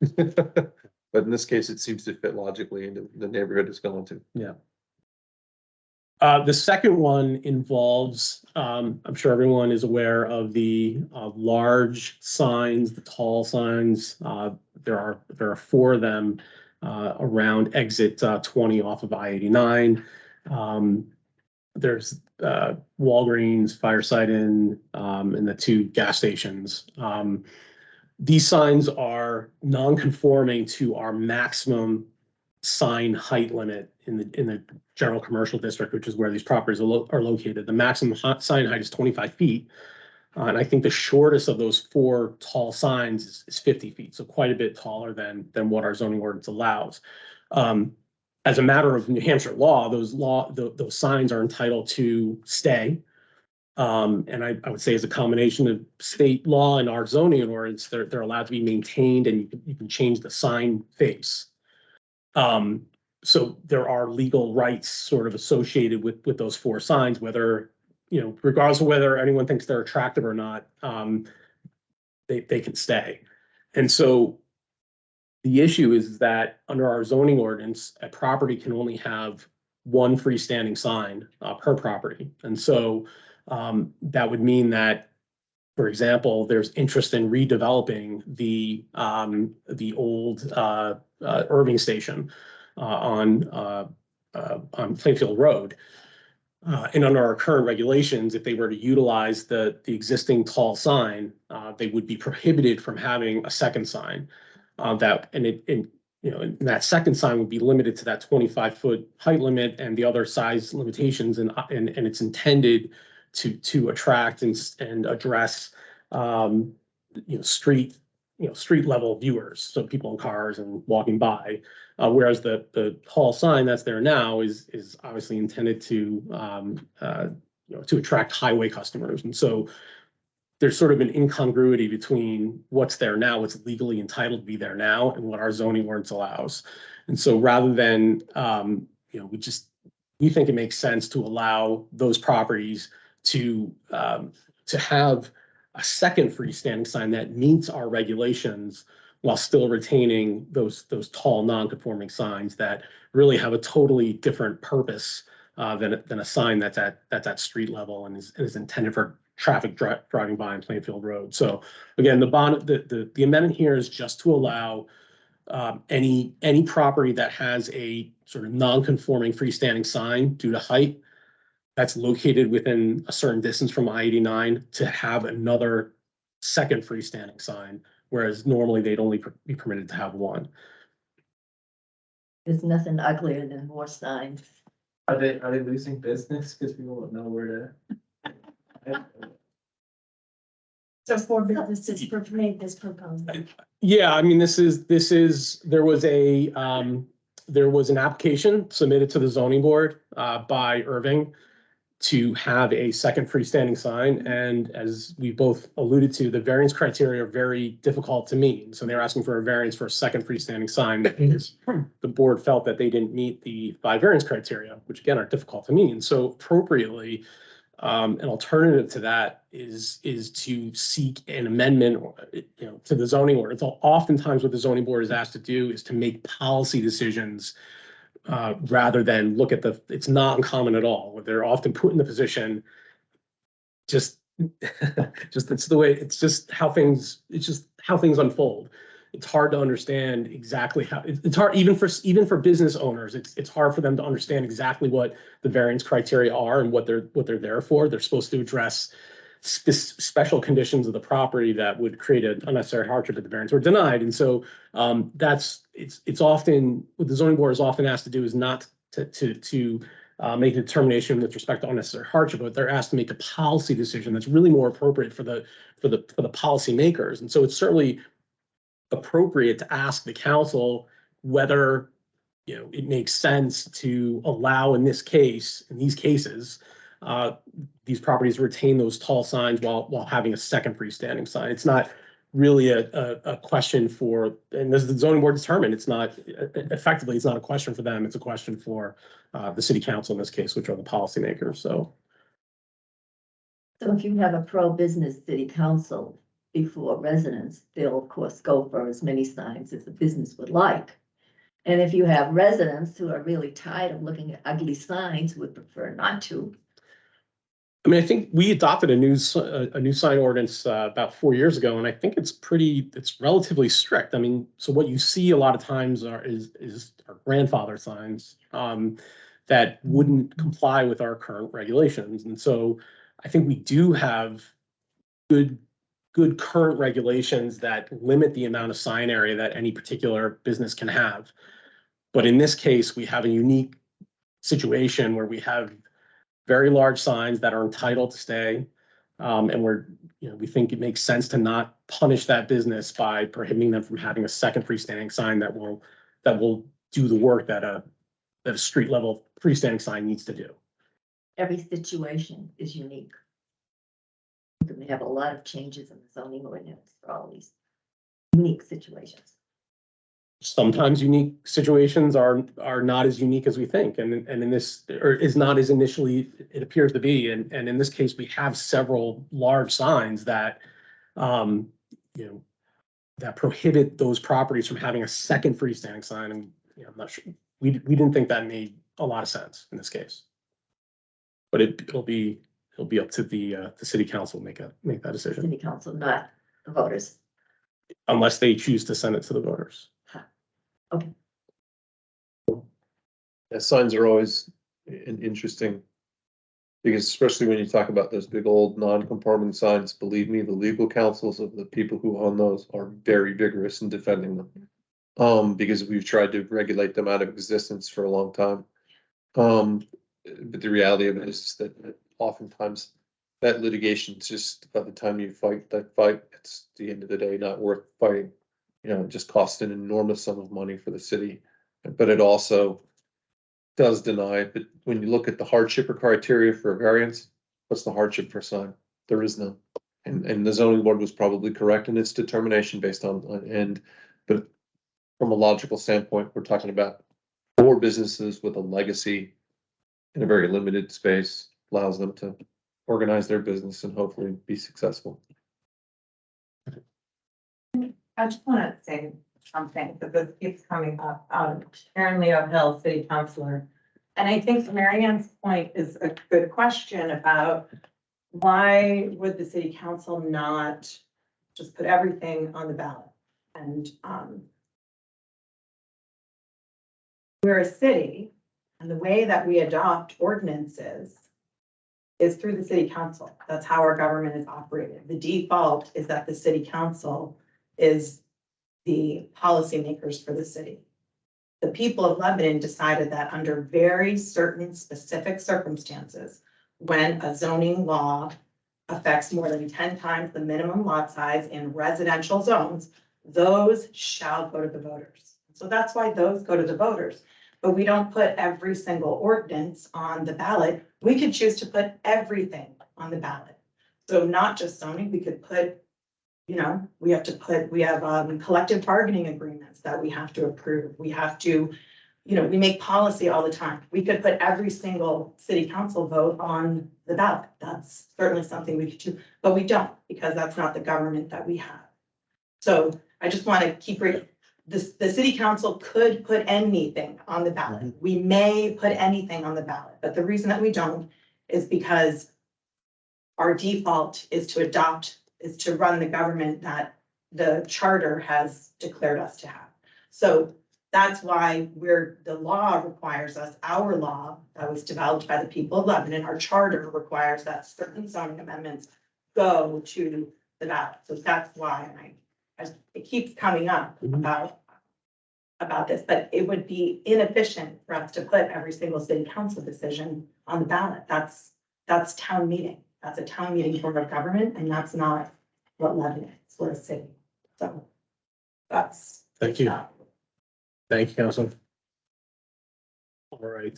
But in this case, it seems to fit logically into the neighborhood it's going to.
Yeah. The second one involves, I'm sure everyone is aware of the large signs, the tall signs. There are 4 of them around exit 20 off of I-89. There's Walgreens, Fireside Inn, and the 2 gas stations. These signs are non-conforming to our maximum sign height limit in the general commercial district, which is where these properties are located. The maximum sign height is 25 feet. And I think the shortest of those 4 tall signs is 50 feet. So quite a bit taller than what our zoning ordinance allows. As a matter of New Hampshire law, those signs are entitled to stay. And I would say as a combination of state law and our zoning ordinance, they're allowed to be maintained, and you can change the sign face. So there are legal rights sort of associated with those 4 signs, whether, regardless of whether anyone thinks they're attractive or not, they can stay. And so the issue is that under our zoning ordinance, a property can only have 1 freestanding sign per property. And so that would mean that, for example, there's interest in redeveloping the old Irving station on Plainfield Road. And under our current regulations, if they were to utilize the existing tall sign, they would be prohibited from having a second sign. And that second sign would be limited to that 25-foot height limit and the other size limitations, and it's intended to attract and address street level viewers, so people in cars and walking by, whereas the tall sign that's there now is obviously intended to attract highway customers. And so there's sort of an incongruity between what's there now, what's legally entitled to be there now, and what our zoning ordinance allows. And so rather than we think it makes sense to allow those properties to have a second freestanding sign that meets our regulations while still retaining those tall non-conforming signs that really have a totally different purpose than a sign that's at street level and is intended for traffic driving by on Plainfield Road. So again, the amendment here is just to allow any property that has a sort of non-conforming freestanding sign due to height that's located within a certain distance from I-89 to have another second freestanding sign, whereas normally they'd only be permitted to have one.
There's nothing uglier than more signs.
Are they losing business because people don't know where to?
So for businesses made this proposal.
Yeah, I mean, there was an application submitted to the zoning board by Irving to have a second freestanding sign. And as we both alluded to, the variance criteria are very difficult to meet. So they're asking for a variance for a second freestanding sign because the board felt that they didn't meet the 5 variance criteria, which again are difficult to meet. And so appropriately, an alternative to that is to seek an amendment, to the zoning ordinance. Oftentimes, what the zoning board is asked to do is to make policy decisions rather than look at it's not uncommon at all. Where they're often put in the position, just it's the way, it's just how things unfold. It's hard to understand exactly how it's hard even for business owners. It's hard for them to understand exactly what the variance criteria are and what they're there for. They're supposed to address special conditions of the property that would create an unnecessary hardship if the variance were denied. And so it's often what the zoning board is often asked to do is not to make a determination with respect to unnecessary hardship, but they're asked to make a policy decision that's really more appropriate for the policy makers. And so it's certainly appropriate to ask the council whether it makes sense to allow in these cases these properties retain those tall signs while having a second freestanding sign. It's not really a question for, and as the zoning board determined, it's not a question for them. It's a question for the city council in this case, which are the policymakers. So
if you have a pro-business city council before residents, they'll of course go for as many signs as the business would like. And if you have residents who are really tired of looking at ugly signs, would prefer not to.
I mean, I think we adopted a new sign ordinance about 4 years ago, and I think it's relatively strict. I mean, so what you see a lot of times is our grandfather signs that wouldn't comply with our current regulations. And so I think we do have good current regulations that limit the amount of sign area that any particular business can have. But in this case, we have a unique situation where we have very large signs that are entitled to stay. And we think it makes sense to not punish that business by prohibiting them from having a second freestanding sign that will do the work that a street level freestanding sign needs to do.
Every situation is unique. We have a lot of changes in the zoning ordinance for all these unique situations.
Sometimes unique situations are not as unique as we think, and in this, or is not as initially it appears to be. And in this case, we have several large signs that that prohibit those properties from having a second freestanding sign. And I'm not sure, we didn't think that made a lot of sense in this case. But it'll be up to the city council to make that decision,
City council, not the voters.
unless they choose to send it to the voters.
Okay.
Yeah, signs are always interesting. Because especially when you talk about those big old non-conforming signs, believe me, the legal counsels of the people who own those are very vigorous in defending them. Because we've tried to regulate them out of existence for a long time. But the reality of it is that oftentimes that litigation is just, by the time you fight that fight, it's at the end of the day not worth fighting. It just costs an enormous sum of money for the city, but it also does deny it. But when you look at the hardship or criteria for a variance, what's the hardship for a sign? There is none. And the zoning board was probably correct in its determination based on, but from a logical standpoint, we're talking about 4 businesses with a legacy in a very limited space, allows them to organize their business and hopefully be successful.
I just want to say something, because this keeps coming up. Sharon Leo Hill, City Councilor. And I think Marianne's point is a good question about why would the city council not just put everything on the ballot? And we're a city, and the way that we adopt ordinances is through the city council. That's how our government is operated. The default is that the city council is the policymakers for the city. The people of Lebanon decided that under very certain specific circumstances, when a zoning law affects more than 10 times the minimum lot size in residential zones, those shall go to the voters. So that's why those go to the voters. But we don't put every single ordinance on the ballot. We could choose to put everything on the ballot. So not just zoning, we could put, you know, we have collective bargaining agreements that we have to approve. We have to, you know, we make policy all the time. We could put every single city council vote on the ballot. That's certainly something we could do, but we don't, because that's not the government that we have. So I just want to keep the city council could put anything on the ballot. We may put anything on the ballot, but the reason that we don't is because our default is to run the government that the charter has declared us to have. So that's why the law requires us, our law that was developed by the people of Lebanon, our charter requires that certain zoning amendments go to the ballot. So that's why it keeps coming up about this, but it would be inefficient for us to put every single city council decision on the ballot. That's town meeting. That's a town meeting form of government, and that's not what Lebanon is. We're a city. So that's.
Thank you. Thank you, Council. All right.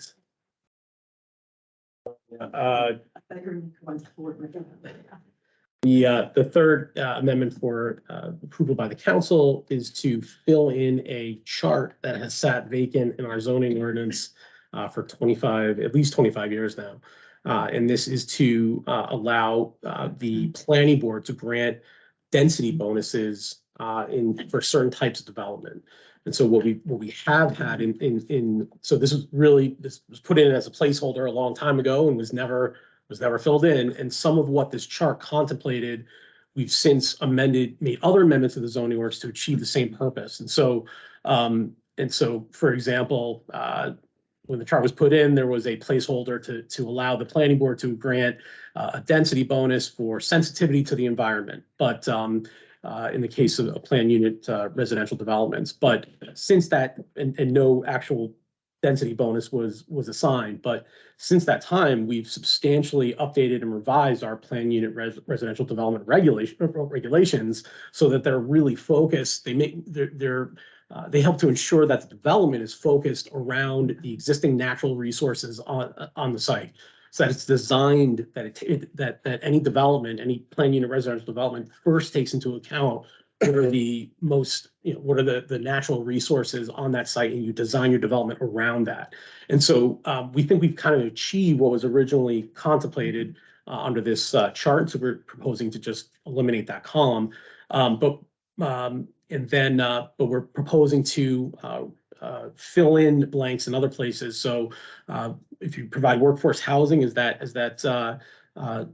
The third amendment for approval by the council is to fill in a chart that has sat vacant in our zoning ordinance for at least 25 years now. And this is to allow the planning board to grant density bonuses for certain types of development. And so what we have had so this was put in as a placeholder a long time ago and was never filled in. And some of what this chart contemplated, we've since made other amendments to the zoning ordinance to achieve the same purpose. And so for example, when the chart was put in, there was a placeholder to allow the planning board to grant a density bonus for sensitivity to the environment. But in the case of a planned unit residential developments, but since that and no actual density bonus was assigned, but since that time, we've substantially updated and revised our planned unit residential development regulations so that they're really focused. They help to ensure that the development is focused around the existing natural resources on the site, so that it's designed that any development, any planned unit residential development, first takes into account what are the most, what are the natural resources on that site, and you design your development around that. And so we think we've kind of achieved what was originally contemplated under this chart. So we're proposing to just eliminate that column, but we're proposing to fill in blanks in other places. So if you provide workforce housing, as that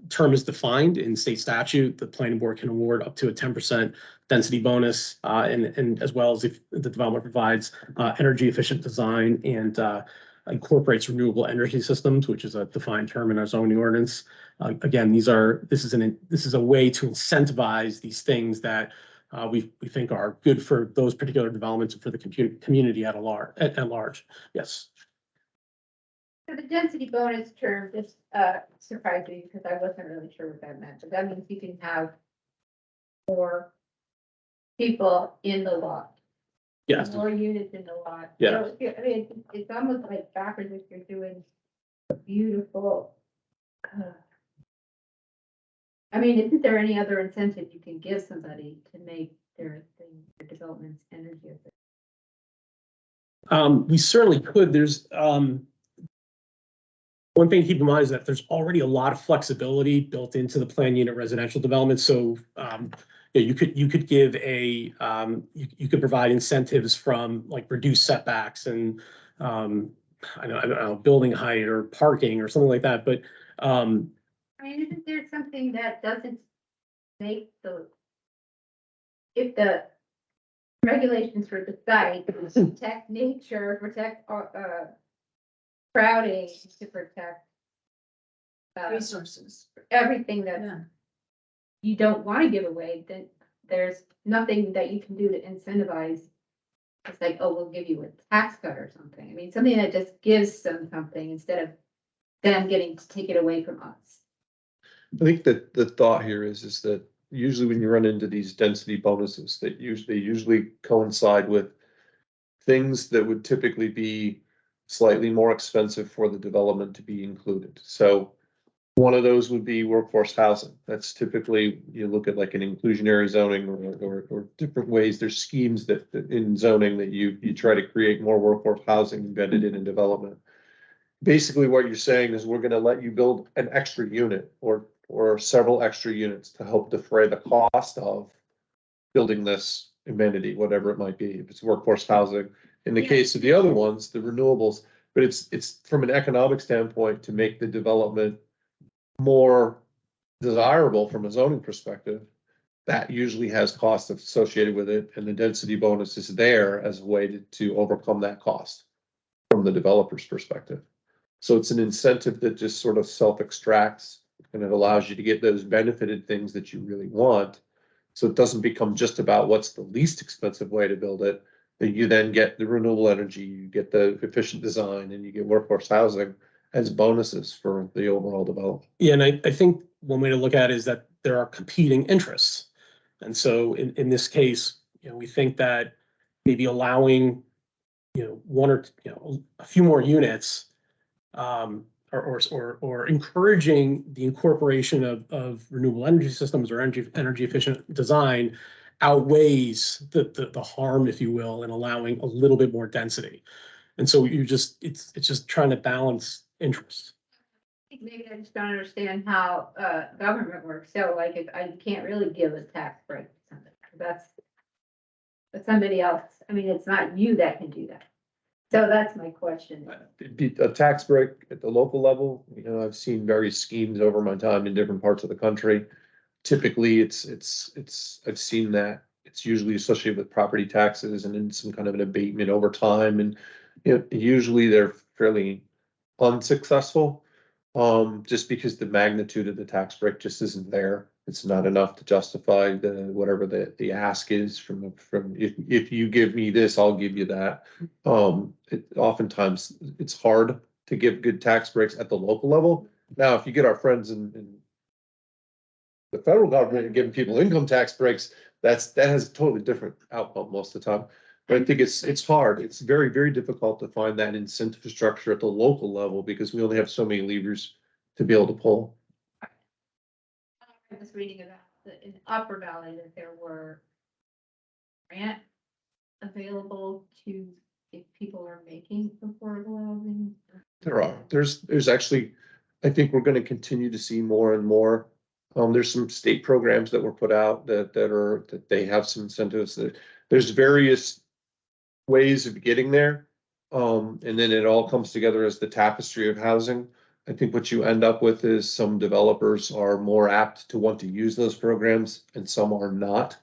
term is defined in state statute, the planning board can award up to a 10% density bonus, and as well as if the development provides energy efficient design and incorporates renewable energy systems, which is a defined term in our zoning ordinance. Again, this is a way to incentivize these things that we think are good for those particular developments and for the community at large. Yes.
So the density bonus term just surprised me because I wasn't really sure what that meant. But that means you can have more people in the lot.
Yes.
More units in the lot.
Yeah.
So, I mean, it's almost like backwards if you're doing beautiful. I mean, isn't there any other incentive you can give somebody to make their developments energy efficient?
We certainly could. There's one thing to keep in mind is that there's already a lot of flexibility built into the planned unit residential development. So, you could give you could provide incentives from like reduced setbacks and, I don't know, building height or parking or something like that, but,
I mean, isn't there something that doesn't make if the regulations for the site protect nature, protect, crowding, to protect
Resources.
everything that
Yeah.
you don't want to give away, then there's nothing that you can do to incentivize. It's like, oh, we'll give you a tax cut or something. I mean, something that just gives them something instead of them getting to take it away from us.
I think that the thought here is that usually when you run into these density bonuses, they usually coincide with things that would typically be slightly more expensive for the development to be included. So one of those would be workforce housing. That's typically, you look at like an inclusionary zoning or different ways. There's schemes that in zoning that you try to create more workforce housing embedded in a development. Basically, what you're saying is we're gonna let you build an extra unit or several extra units to help defray the cost of building this amenity, whatever it might be, if it's workforce housing. In the
Yeah.
case of the other ones, the renewables, but it's from an economic standpoint to make the development more desirable from a zoning perspective. That usually has costs associated with it, and the density bonus is there as a way to overcome that cost from the developer's perspective. So it's an incentive that just sort of self-extracts, and it allows you to get those benefited things that you really want. So it doesn't become just about what's the least expensive way to build it, that you then get the renewable energy, you get the efficient design, and you get workforce housing as bonuses for the overall development.
yeah, and I think one way to look at it is that there are competing interests. And so in this case, we think that maybe allowing, one or, a few more units, or encouraging the incorporation of renewable energy systems or energy efficient design outweighs the harm, if you will, in allowing a little bit more density. And so it's just trying to balance interests.
Maybe I just don't understand how, government works. So like, if I can't really give a tax break to somebody, but somebody else, I mean, it's not you that can do that. So that's my question.
It'd be a tax break at the local level. I've seen various schemes over my time in different parts of the country. Typically, I've seen that it's usually associated with property taxes and then some kind of an abatement over time. And, usually they're fairly unsuccessful. Just because the magnitude of the tax break just isn't there. It's not enough to justify whatever the ask is from if you give me this, I'll give you that. Oftentimes it's hard to give good tax breaks at the local level. Now, if you get our friends in the federal government and giving people income tax breaks, that has a totally different outcome most of the time. But I think it's hard. It's very, very difficult to find that incentive structure at the local level because we only have so many levers to be able to pull.
I was reading about in Upper Valley that there were grant available to, if people are making affordable housing.
There are. There's actually, I think we're going to continue to see more and more. There's some state programs that were put out that they have some incentives. There's various ways of getting there. And then it all comes together as the tapestry of housing. I think what you end up with is some developers are more apt to want to use those programs and some are not.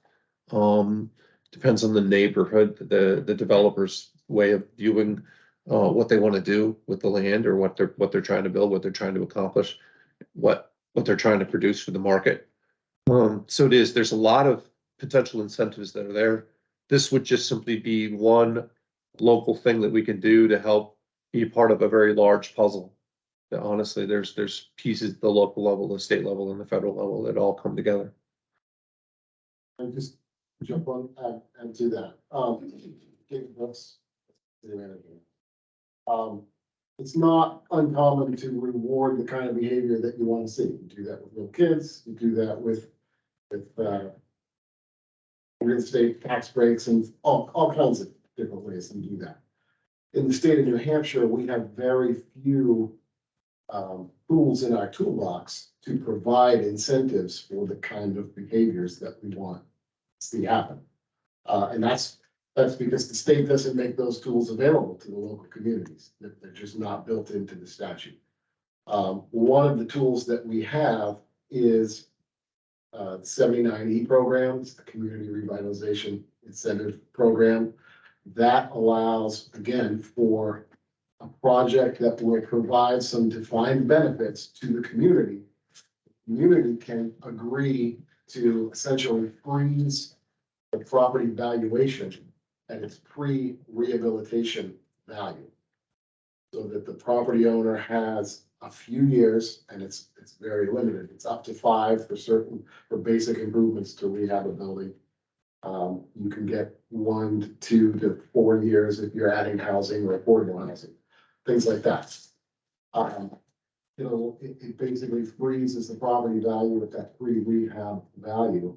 Depends on the neighborhood, the developer's way of viewing what they want to do with the land or what they're trying to build, what they're trying to accomplish, what they're trying to produce for the market. So there's a lot of potential incentives that are there. This would just simply be one local thing that we can do to help be part of a very large puzzle. Honestly, there's pieces at the local level, the state level, and the federal level that all come together.
I just jump on and do that. Give books. It's not uncommon to reward the kind of behavior that you want to see. You do that with little kids. You do that with real estate tax breaks and all kinds of different ways to do that. In the state of New Hampshire, we have very few tools in our toolbox to provide incentives for the kind of behaviors that we want see happen. And that's because the state doesn't make those tools available to the local communities. They're just not built into the statute. One of the tools that we have is the 79E program, it's the Community Revitalization Incentive Program. That allows, again, for a project that will provide some defined benefits to the community. The community can agree to essentially freeze the property valuation at its pre-rehabilitation value. So that the property owner has a few years, and it's very limited. It's up to 5 for basic improvements to rehab a building. You can get 1 to 2 to 4 years if you're adding housing or affordable housing, things like that. It basically freezes the property value at that pre-rehab value.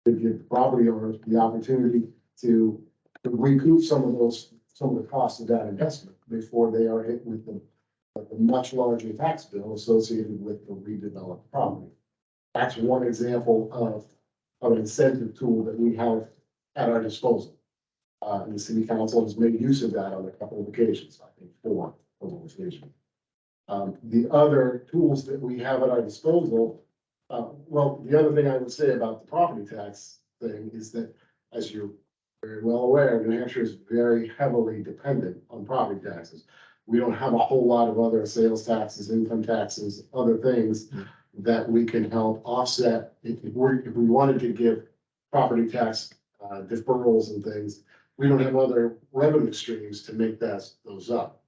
To give the property owners the opportunity to recoup some of the costs of that investment before they are hit with the much larger tax bill associated with the redeveloped property. That's one example of an incentive tool that we have at our disposal. And the city council has made use of that on a couple of occasions, I think 4 occasions. The other tools that we have at our disposal, the other thing I would say about the property tax thing is that, as you're very well aware, New Hampshire is very heavily dependent on property taxes. We don't have a whole lot of other sales taxes, income taxes, other things that we can help offset. If we wanted to give property tax deferrals and things, we don't have other revenue streams to make those up.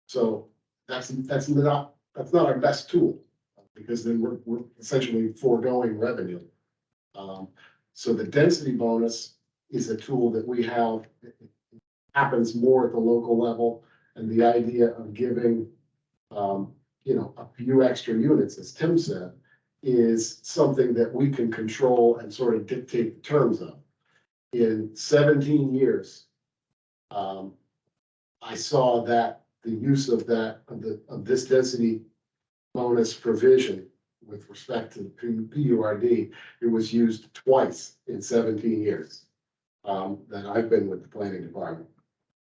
So that's not our best tool, because then we're essentially foregoing revenue. So the density bonus is a tool that we have. It happens more at the local level, and the idea of giving, a few extra units, as Tim said, is something that we can control and sort of dictate the terms of. In 17 years, I saw that the use of this density bonus provision with respect to the PURD, it was used twice in 17 years that I've been with the planning department.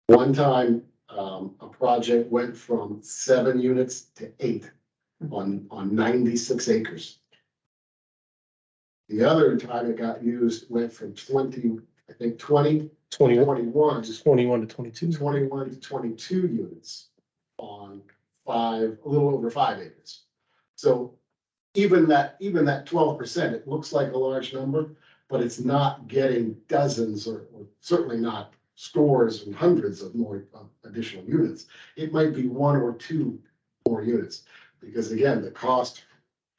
One time, a project went from 7 units to 8 on 96 acres. The other time it got used went from 20 to 22 units on a little over 5 acres. So even that 12%, it looks like a large number, but it's not getting dozens or certainly not scores and hundreds of more additional units. It might be 1 or 2 more units, because again, the cost,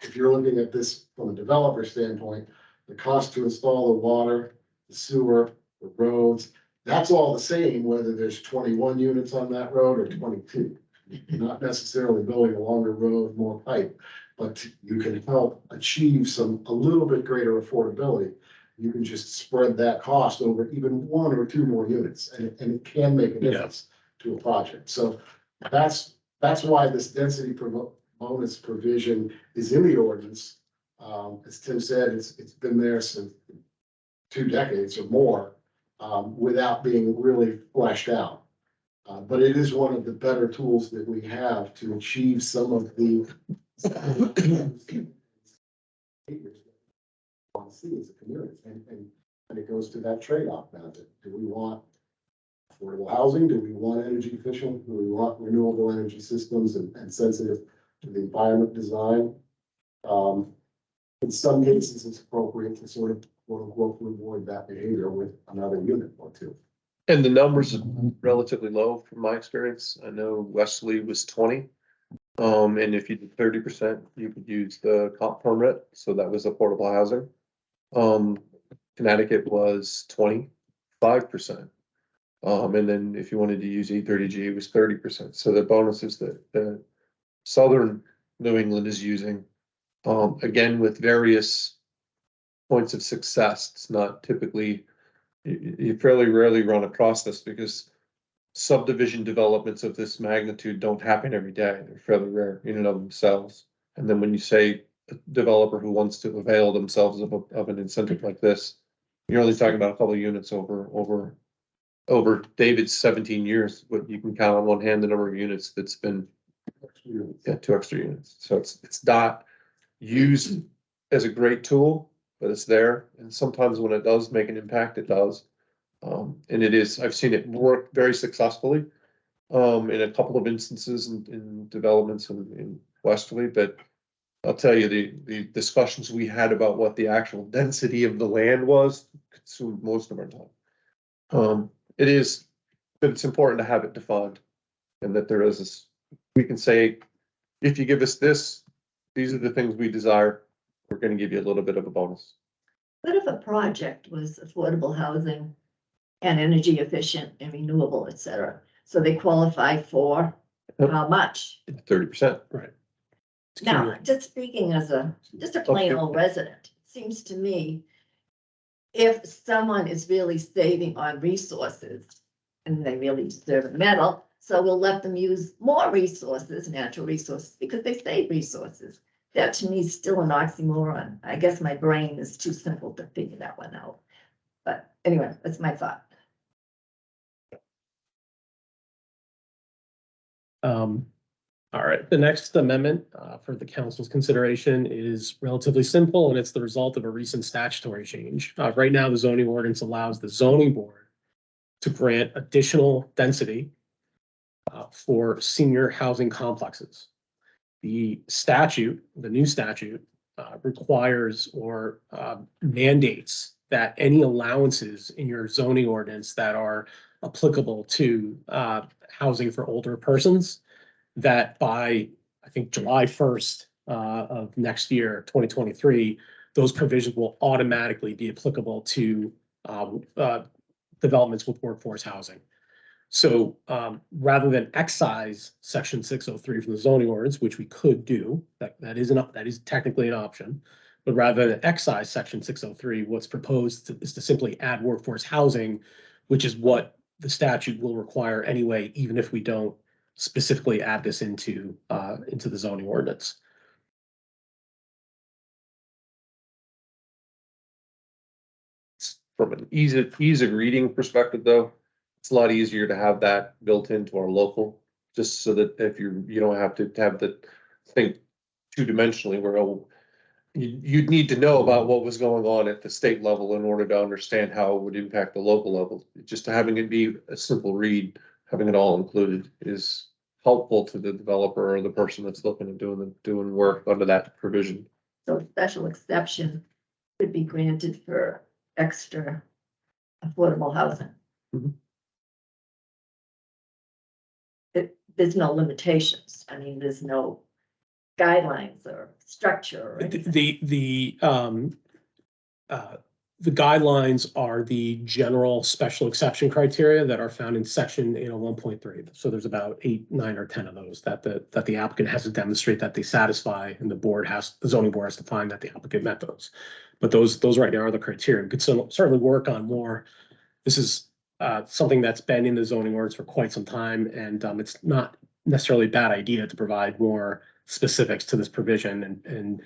if you're looking at this from a developer standpoint, the cost to install the water, the sewer, the roads, that's all the same, whether there's 21 units on that road or 22. You're not necessarily building a longer road, more pipe, but you can help achieve a little bit greater affordability. You can just spread that cost over even 1 or 2 more units, and it can make a difference to a project. So that's why this density bonus provision is in the ordinance. As Tim said, it's been there since 2 decades or more, without being really fleshed out. But it is one of the better tools that we have to achieve some of the want to see as a community, and it goes to that trade-off benefit. Do we want affordable housing? Do we want energy efficient? Do we want renewable energy systems and sensitive to the environment design? In some cases, it's appropriate to sort of quote unquote reward that behavior with another unit or 2.
And the numbers are relatively low from my experience. I know Wesley was 20. And if you did 30%, you could use the comp permit. So that was affordable housing. Connecticut was 25%. And then if you wanted to use E30G, it was 30%. So the bonuses that Southern New England is using, again, with various points of success. It's not typically, you fairly rarely run across this, because subdivision developments of this magnitude don't happen every day. They're fairly rare in and of themselves. And then when you say a developer who wants to avail themselves of an incentive like this, You're only talking about a couple of units over David's 17 years, but you can count on one hand the number of units that's been, yeah, 2 extra units. So it's not used as a great tool, but it's there. And sometimes when it does make an impact, it does. And it is, I've seen it work very successfully in a couple of instances in developments in Westerly, but I'll tell you, the discussions we had about what the actual density of the land was consumed most of our time. It is, but it's important to have it defined and that there is this, we can say, if you give us this, these are the things we desire, we're gonna give you a little bit of a bonus.
What if a project was affordable housing and energy efficient and renewable, et cetera? So they qualify for how much?
30%.
Right. It's
Now,
cumulative.
just speaking as just a plain old resident, it seems to me, if someone is really saving on resources and they really deserve a medal, so we'll let them use more resources, natural resources, because they save resources. That to me is still an oxymoron. I guess my brain is too simple to figure that one out. But anyway, that's my thought.
All right, the next amendment for the council's consideration is relatively simple, and it's the result of a recent statutory change. Right now, the zoning ordinance allows the zoning board to grant additional density for senior housing complexes. The statute, the new statute, requires or mandates that any allowances in your zoning ordinance that are applicable to housing for older persons, that by, I think, July 1st of next year, 2023, those provisions will automatically be applicable to developments with workforce housing. So rather than excise section 603 from the zoning ordinance, which we could do, that is technically an option, but rather than excise section 603, what's proposed is to simply add workforce housing, which is what the statute will require anyway, even if we don't specifically add this into the zoning ordinance.
From an ease of reading perspective, though, it's a lot easier to have that built into our local, just so that if you don't have to have the think two-dimensionally where you'd need to know about what was going on at the state level in order to understand how it would impact the local level. Just having it be a simple read, having it all included is helpful to the developer or the person that's looking at doing work under that provision.
So a special exception could be granted for extra affordable housing.
Mhm.
There's no limitations. I mean, there's no guidelines or structure or anything.
The guidelines are the general special exception criteria that are found in section 1.3. So there's about 8, 9, or 10 of those that the applicant has to demonstrate that they satisfy, and the zoning board has to find that the applicant met those. But those right now are the criteria. We could certainly work on more. This is something that's been in the zoning ordinance for quite some time, and it's not necessarily a bad idea to provide more specifics to this provision and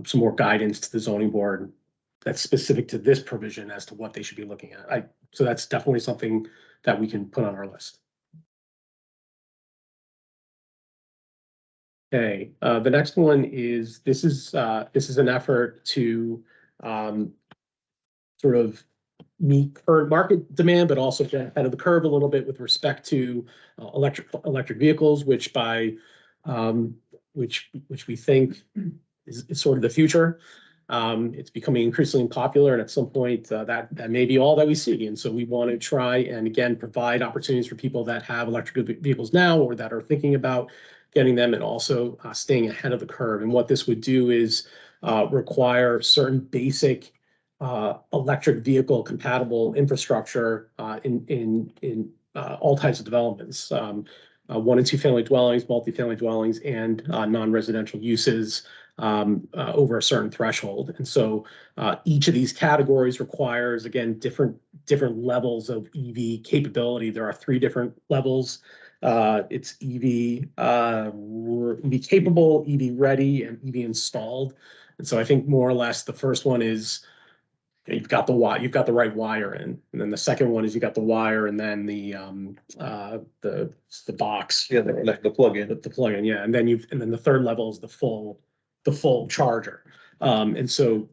some more guidance to the zoning board that's specific to this provision as to what they should be looking at. So that's definitely something that we can put on our list. Okay, the next one is, this is an effort to sort of meet current market demand, but also get ahead of the curve a little bit with respect to electric vehicles, which we think is sort of the future. It's becoming increasingly popular, and at some point that may be all that we see. And so we want to try and again provide opportunities for people that have electric vehicles now or that are thinking about getting them, and also staying ahead of the curve. And what this would do is require certain basic electric vehicle compatible infrastructure in all types of developments, 1 and 2 family dwellings, multifamily dwellings, and non-residential uses over a certain threshold. And so each of these categories requires, again, different levels of EV capability. There are 3 different levels. It's EV capable, EV ready, and EV installed. And so I think more or less the first one is you've got you've got the right wire in, and then the second one is you got the wire and then the box.
Yeah, the plug-in.
The plug-in, yeah, and then the third level is the full charger. And so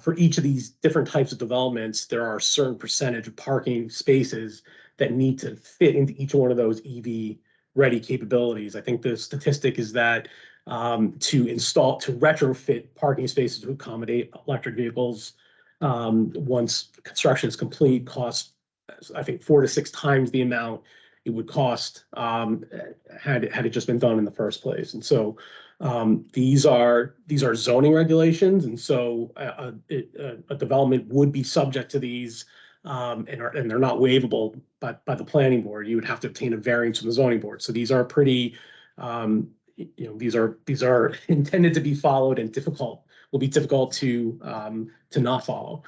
for each of these different types of developments, there are a certain percentage of parking spaces that need to fit into each one of those EV ready capabilities. I think the statistic is that to retrofit parking spaces to accommodate electric vehicles, once construction is complete, costs, I think, 4 to 6 times the amount it would cost had it just been done in the first place. And so these are zoning regulations, and so a development would be subject to these, and they're not waivable by the planning board. You would have to obtain a variance from the zoning board. So these are pretty, these are intended to be followed and will be difficult to not follow.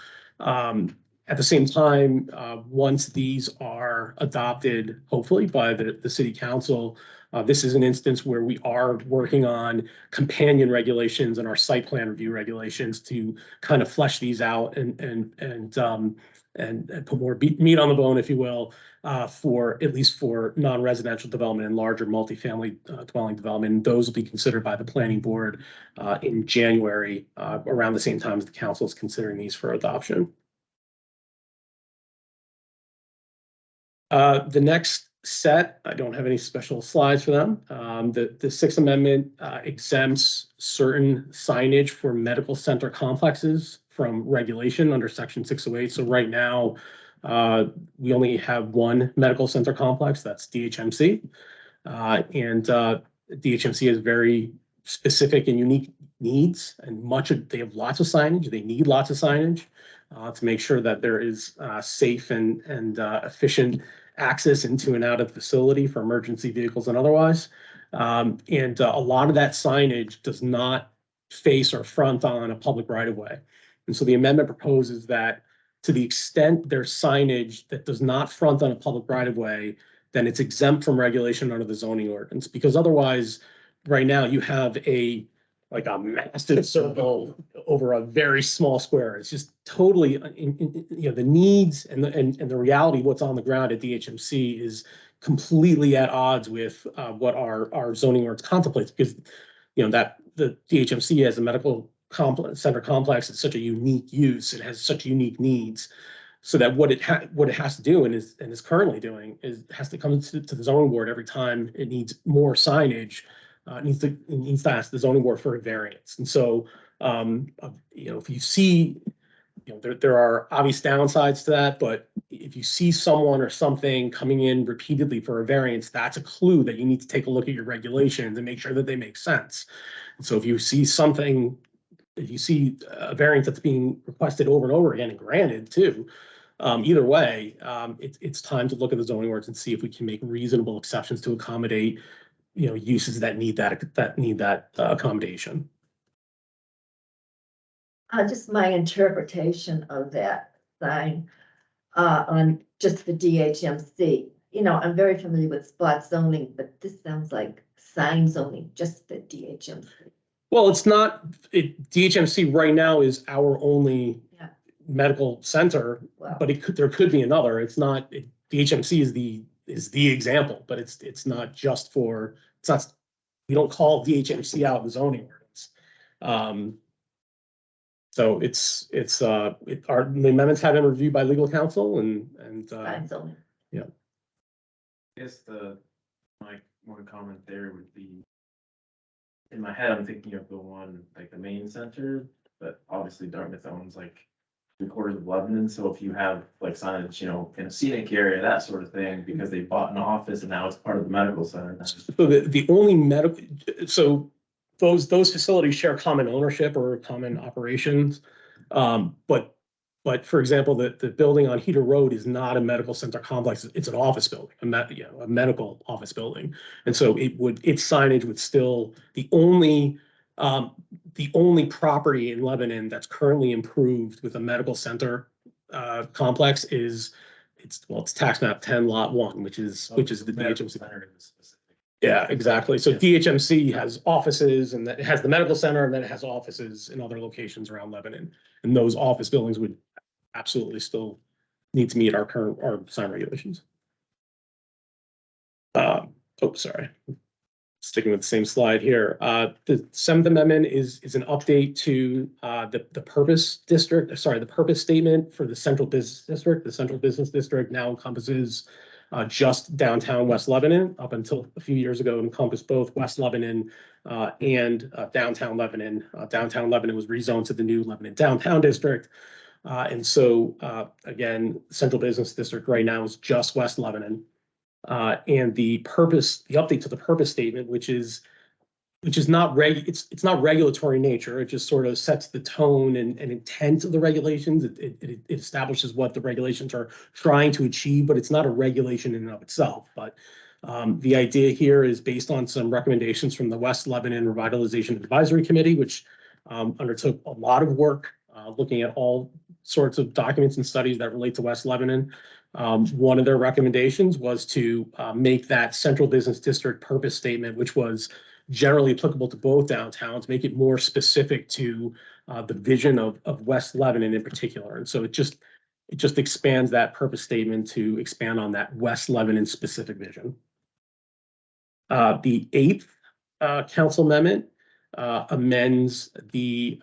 At the same time, once these are adopted, hopefully by the city council, this is an instance where we are working on companion regulations and our site plan review regulations to kind of flesh these out and put more meat on the bone, if you will, for at least for non-residential development and larger multifamily dwelling development. And those will be considered by the planning board in January, around the same time as the council is considering these for adoption. The next set, I don't have any special slides for them. The Sixth Amendment exempts certain signage for medical center complexes from regulation under Section 608. So right now, we only have one medical center complex, that's DHMC. And DHMC has very specific and unique needs, and they have lots of signage. They need lots of signage to make sure that there is safe and efficient access into and out of the facility for emergency vehicles and otherwise. And a lot of that signage does not face or front on a public right-of-way. And so the amendment proposes that to the extent there's signage that does not front on a public right-of-way, then it's exempt from regulation under the zoning ordinance. Because otherwise, right now, you have like a massive circle over a very small square. It's just totally, the needs and the reality of what's on the ground at DHMC is completely at odds with what our zoning ordinance contemplates, because that the DHMC has a medical center complex. It's such a unique use. It has such unique needs, so that what it has to do and is currently doing is has to come to the zoning board every time it needs more signage. It needs to ask the zoning board for a variance. And so, if you see, there are obvious downsides to that, but if you see someone or something coming in repeatedly for a variance, that's a clue that you need to take a look at your regulations and make sure that they make sense. And so if you see a variance that's being requested over and over again and granted too, either way, it's time to look at the zoning ordinance and see if we can make reasonable exceptions to accommodate uses that need that accommodation.
Just my interpretation of that sign on just the DHMC. I'm very familiar with spot zoning, but this sounds like sign zoning, just the DHMC.
Well, it's not. DHMC right now is our only medical center, but there could be another. It's not. DHMC is the example, but it's not just for. It's not. We don't call DHMC out in the zoning ordinance. So the amendments have been reviewed by legal counsel and
Sign zoning.
Yeah.
I guess my one comment there would be, in my head, I'm thinking of the one, like the main center, but obviously Dartmouth owns like 3/4 of Lebanon. So if you have like signage, in a scenic area, that sort of thing, because they bought an office and now it's part of the medical center.
So the only medical, so those facilities share common ownership or common operations. But for example, the building on Heater Road is not a medical center complex. It's an office building, a medical office building. And so its signage would still, the only property in Lebanon that's currently improved with a medical center complex is it's tax map 10 lot 1, which is the DHMC. Yeah, exactly. So DHMC has offices, and it has the medical center, and then it has offices in other locations around Lebanon. And those office buildings would absolutely still need to meet our current, our sign regulations. Sorry. Sticking with the same slide here. The Seventh Amendment is an update to the purpose district, sorry, the purpose statement for the Central Business District. The Central Business District now encompasses just downtown West Lebanon. Up until a few years ago, it encompassed both West Lebanon and downtown Lebanon. Downtown Lebanon was rezoned to the new Lebanon Downtown District. And so, again, Central Business District right now is just West Lebanon. And the update to the purpose statement, which is not it's not regulatory in nature. It just sort of sets the tone and intent of the regulations. It establishes what the regulations are trying to achieve, but it's not a regulation in and of itself. But the idea here is based on some recommendations from the West Lebanon Revitalization Advisory Committee, which undertook a lot of work looking at all sorts of documents and studies that relate to West Lebanon. One of their recommendations was to make that Central Business District purpose statement, which was generally applicable to both downtowns, make it more specific to the vision of West Lebanon in particular. And so it just expands that purpose statement to expand on that West Lebanon specific vision. The eighth council amendment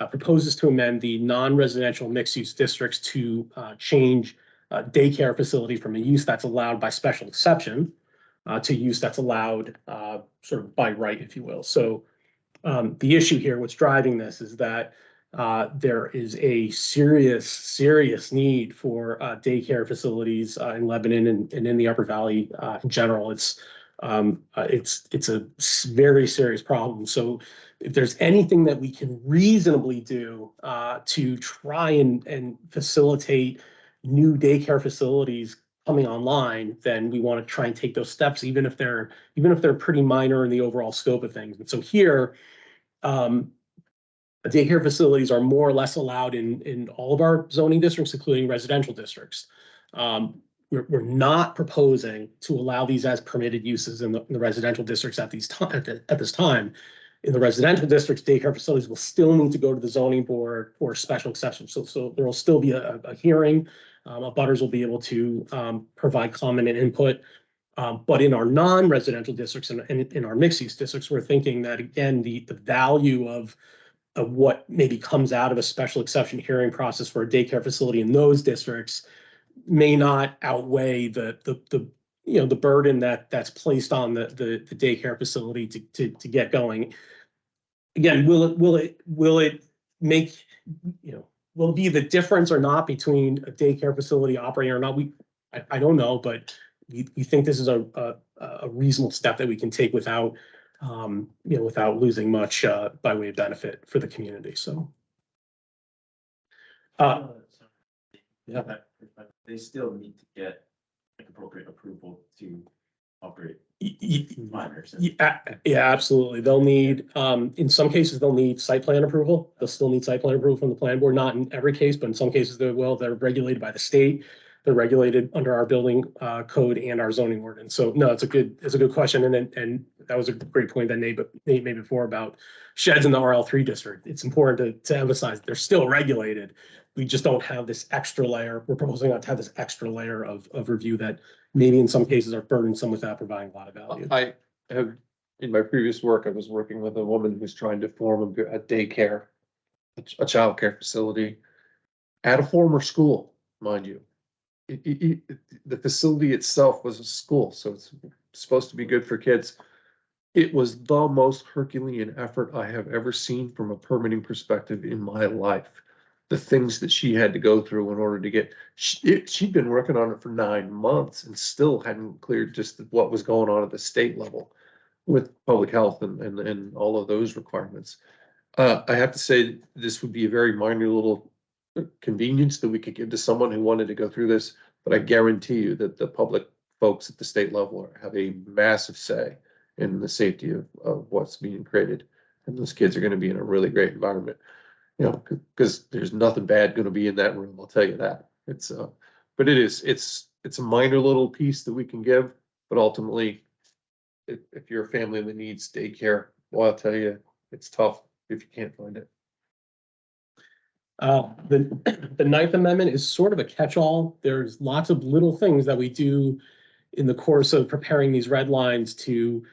proposes to amend the non-residential mixed-use districts to change daycare facility from a use that's allowed by special exception to use that's allowed sort of by right, if you will. So the issue here, what's driving this is that there is a serious need for daycare facilities in Lebanon and in the Upper Valley in general. It's a very serious problem. So if there's anything that we can reasonably do to try and facilitate new daycare facilities coming online, then we want to try and take those steps, even if they're pretty minor in the overall scope of things. And so here, daycare facilities are more or less allowed in all of our zoning districts, including residential districts. We're not proposing to allow these as permitted uses in the residential districts at this time. In the residential districts, daycare facilities will still need to go to the zoning board for special exceptions. So there will still be a hearing. Abutters will be able to provide comment and input. But in our non-residential districts and in our mixed-use districts, we're thinking that, again, the value of what maybe comes out of a special exception hearing process for a daycare facility in those districts may not outweigh the burden that's placed on the daycare facility to get going. Again, will it make, will it be the difference or not between a daycare facility operating or not? I don't know, but we think this is a reasonable step that we can take without without losing much by way of benefit for the community. So.
Yeah, they still need to get like appropriate approval to operate minors.
Yeah, absolutely. They'll need, in some cases, they'll need site plan approval. They'll still need site plan approval from the planning board, not in every case, but in some cases they will. They're regulated by the state. They're regulated under our building code and our zoning ordinance. So no, it's a good question. And that was a great point that Nate made before about sheds in the RL3 district. It's important to emphasize they're still regulated. We just don't have this extra layer. We're proposing not to have this extra layer of review that maybe in some cases are burdensome without providing a lot of value.
I have, in my previous work, I was working with a woman who's trying to form a daycare, a childcare facility at a former school, mind you. The facility itself was a school, so it's supposed to be good for kids. It was the most Herculean effort I have ever seen from a permitting perspective in my life. The things that she had to go through in order to get, she'd been working on it for 9 months and still hadn't cleared just what was going on at the state level with public health and all of those requirements. I have to say this would be a very minor little convenience that we could give to someone who wanted to go through this, but I guarantee you that the public folks at the state level have a massive say in the safety of what's being created. And those kids are going to be in a really great environment, because there's nothing bad going to be in that room. I'll tell you that. But it's a minor little piece that we can give, but ultimately, if you're a family that needs daycare, well, I'll tell you, it's tough if you can't find it.
The Ninth Amendment is sort of a catch-all. There's lots of little things that we do in the course of preparing these red lines to,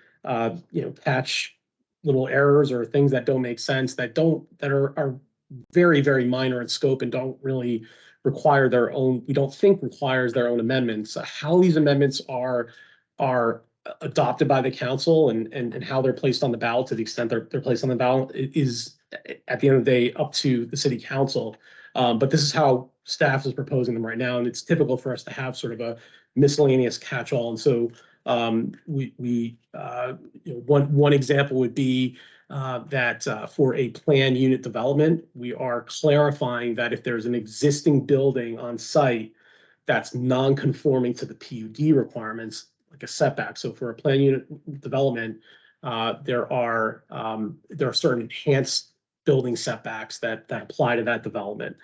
catch little errors or things that don't make sense, that are very, very minor in scope and don't really require their own, we don't think requires their own amendments. How these amendments are adopted by the council and how they're placed on the ballot, to the extent they're placed on the ballot, is at the end of the day up to the city council. But this is how staff is proposing them right now, and it's typical for us to have sort of a miscellaneous catch-all. And so one example would be that for a planned unit development, we are clarifying that if there's an existing building on site that's non-conforming to the PUD requirements, like a setback. So for a planned unit development, there are certain enhanced building setbacks that apply to that development.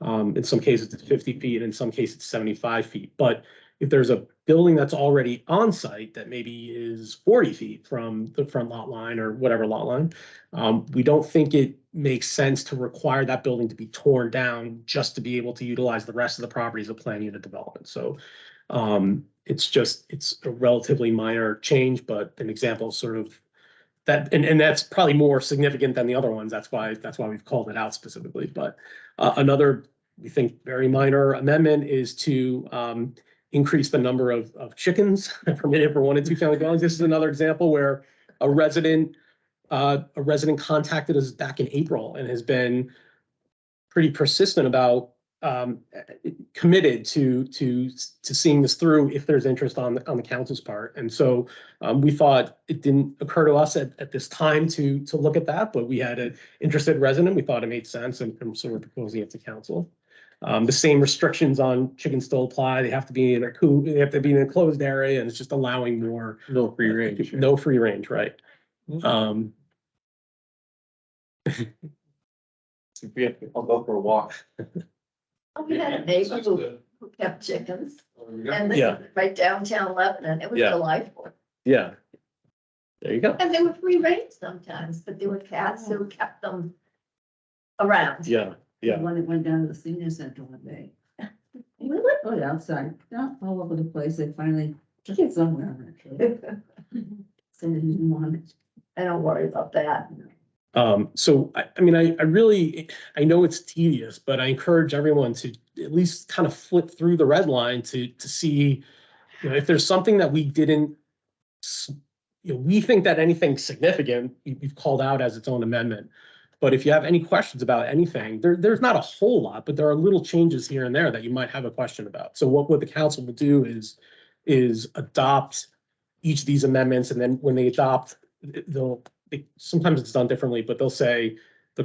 In some cases, it's 50 feet, in some cases, it's 75 feet. But if there's a building that's already on site that maybe is 40 feet from the front lot line or whatever lot line, we don't think it makes sense to require that building to be torn down just to be able to utilize the rest of the property as a planned unit development. So it's a relatively minor change, but an example sort of that, and that's probably more significant than the other ones. That's why we've called it out specifically. But another, we think, very minor amendment is to increase the number of chickens permitted for 1 and 2 family dwellings. This is another example where a resident contacted us back in April and has been pretty persistent about committed to seeing this through if there's interest on the council's part. And so we thought it didn't occur to us at this time to look at that, but we had an interested resident. We thought it made sense, and so we're proposing it to council. The same restrictions on chickens still apply. They have to be in a coop, they have to be in a closed area, and it's just allowing more.
No free range.
No free range, right?
I'll go for a walk.
We had a neighbor who kept chickens, and this
Yeah.
is right downtown Lebanon. It was
Yeah.
delightful.
Yeah. There you go.
And they were free range sometimes, but there were cats who kept them around.
Yeah. Yeah.
One that went down to the senior center one day.
Really?
Oh, yeah, outside, not all over the place. They finally get somewhere. Actually. So they didn't want it.
I don't worry about that.
So I mean, I really, I know it's tedious, but I encourage everyone to at least kind of flip through the red line to see, if there's something that we didn't, we think that anything significant we've called out as its own amendment. But if you have any questions about anything, there's not a whole lot, but there are little changes here and there that you might have a question about. So what the council will do is adopt each of these amendments, and then when they adopt, sometimes it's done differently, but they'll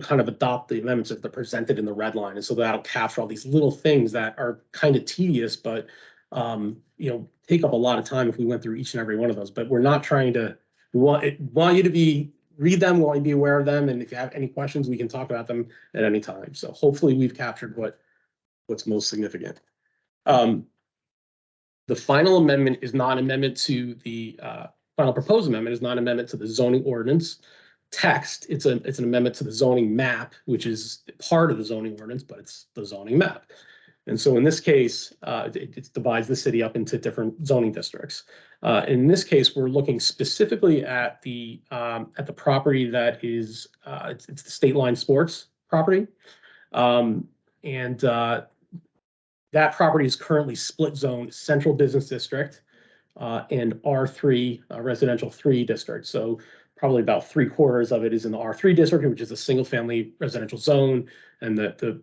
kind of adopt the amendments if they're presented in the red line. And so that'll capture all these little things that are kind of tedious, but take up a lot of time if we went through each and every one of those. But we're not trying to, we want you to read them, we want you to be aware of them. And if you have any questions, we can talk about them at any time. So hopefully we've captured what's most significant. The final amendment is not an amendment to the final proposed amendment is not an amendment to the zoning ordinance text. It's an amendment to the zoning map, which is part of the zoning ordinance, but it's the zoning map. And so in this case, it divides the city up into different zoning districts. In this case, we're looking specifically at the property that is it's the State Line Sports property, and that property is currently split zone central business district and R3 residential 3 district. So probably about 3/4 of it is in the R3 district, which is a single family residential zone, and the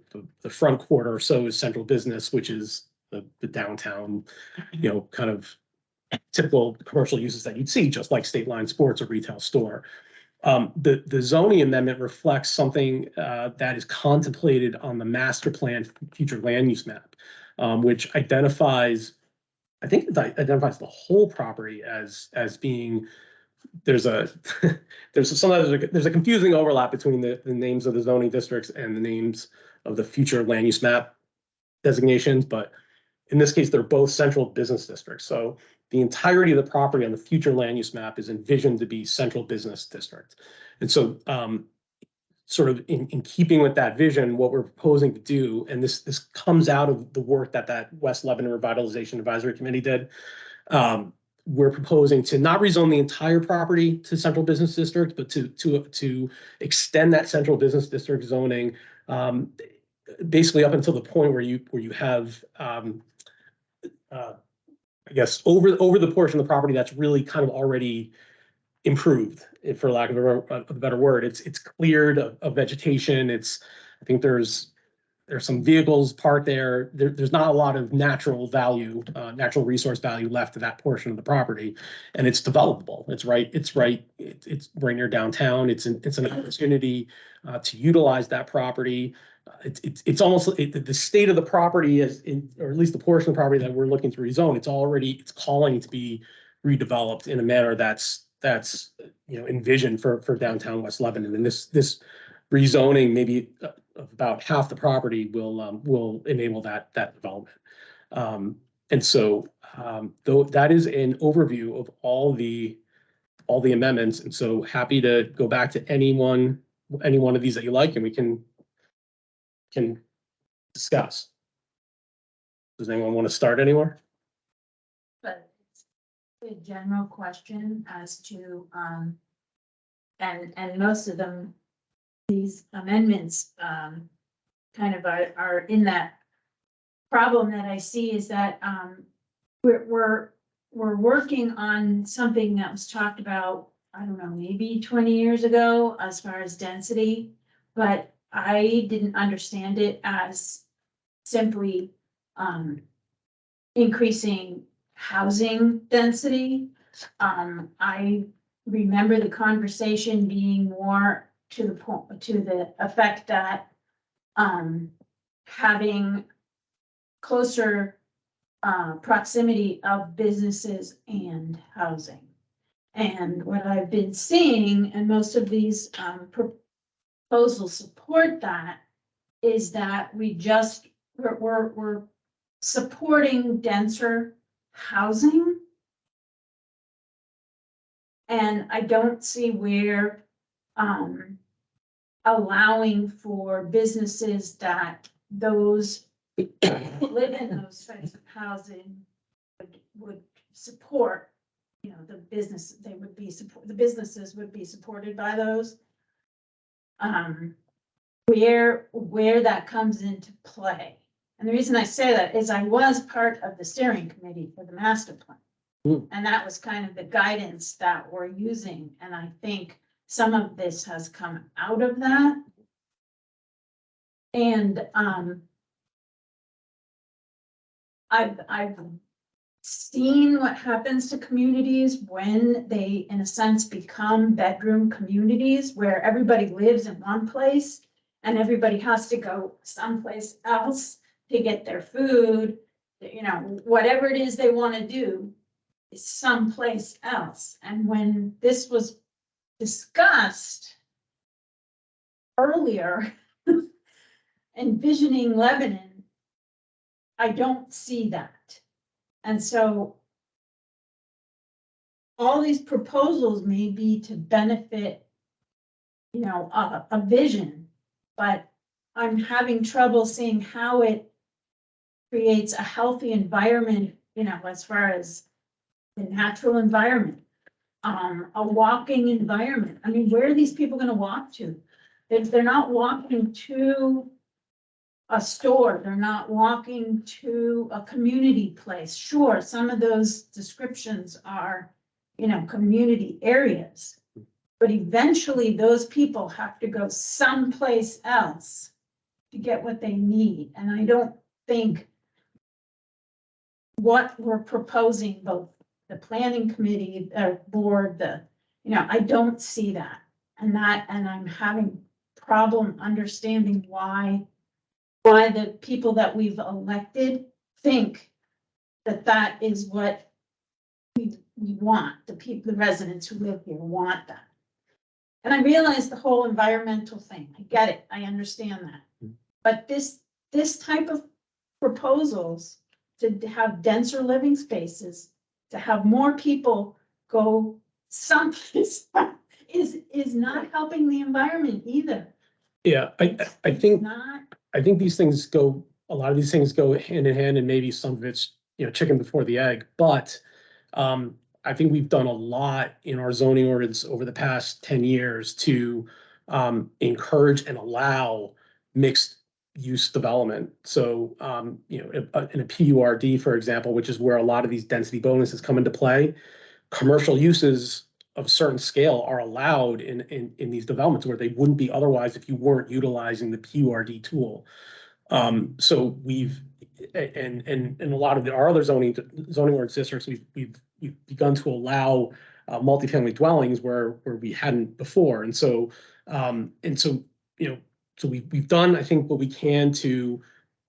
front quarter or so is central business, which is the downtown, kind of typical commercial uses that you'd see, just like State Line Sports or retail store. The zoning amendment reflects something that is contemplated on the master plan future land use map, which identifies, I think it identifies the whole property as being, there's a confusing overlap between the names of the zoning districts and the names of the future land use map designations, but in this case, they're both central business districts. So the entirety of the property on the future land use map is envisioned to be central business district. And so sort of in keeping with that vision, what we're proposing to do, and this comes out of the work that West Lebanon Revitalization Advisory Committee did. We're proposing to not rezone the entire property to central business district, but to extend that central business district zoning, basically up until the point where you have, I guess, over the portion of the property that's really kind of already improved, for lack of a better word. It's cleared of vegetation. I think there's some vehicles parked there. There's not a lot of natural value, natural resource value left to that portion of the property, and it's developable. It's right near downtown. It's an opportunity to utilize that property. It's almost the state of the property or at least the portion of the property that we're looking to rezone. It's calling to be redeveloped in a manner that's envisioned for downtown West Lebanon. And this rezoning, maybe of about half the property, will enable that development. And so though that is an overview of all the amendments, and so happy to go back to any one of these that you like, and we can discuss. Does anyone want to start anywhere?
But it's a general question as to, and most of them, these amendments, kind of are in that problem that I see is that, we're working on something that was talked about, I don't know, maybe 20 years ago as far as density, but I didn't understand it as simply, increasing housing density. I remember the conversation being more to the point, to the effect that, having closer, proximity of businesses and housing. And what I've been seeing, and most of these, proposals support that, is that we're supporting denser housing. And I don't see where, allowing for businesses that those live in those types of housing would support, the business, the businesses would be supported by those. Where that comes into play. And the reason I say that is I was part of the steering committee for the master plan. And that was kind of the guidance that we're using. And I think some of this has come out of that. And I've seen what happens to communities when they, in a sense, become bedroom communities where everybody lives in one place and everybody has to go someplace else to get their food, whatever it is they want to do is someplace else. And when this was discussed earlier, envisioning Lebanon, I don't see that. And so all these proposals may be to benefit, a vision, but I'm having trouble seeing how it creates a healthy environment, as far as the natural environment, a walking environment. I mean, where are these people going to walk to? They're not walking to a store. They're not walking to a community place. Sure, some of those descriptions are, community areas, but eventually those people have to go someplace else to get what they need. And I don't think what we're proposing, both the planning committee, board, I don't see that. And I'm having problem understanding why the people that we've elected think that is what we want. The residents who live here want that. And I realize the whole environmental thing. I get it. I understand that. But this type of proposals to have denser living spaces, to have more people go someplace is not helping the environment either.
Yeah, I think,
Not,
I think these things go, a lot of these things go hand in hand, and maybe some of it's, chicken before the egg, but I think we've done a lot in our zoning ordinance over the past 10 years to encourage and allow mixed use development. So, in a PURD, for example, which is where a lot of these density bonuses come into play, commercial uses of certain scale are allowed in these developments where they wouldn't be otherwise if you weren't utilizing the PURD tool. So we've, and a lot of our other zoning ordinance districts, we've begun to allow multifamily dwellings where we hadn't before. And so, so we've done, I think, what we can to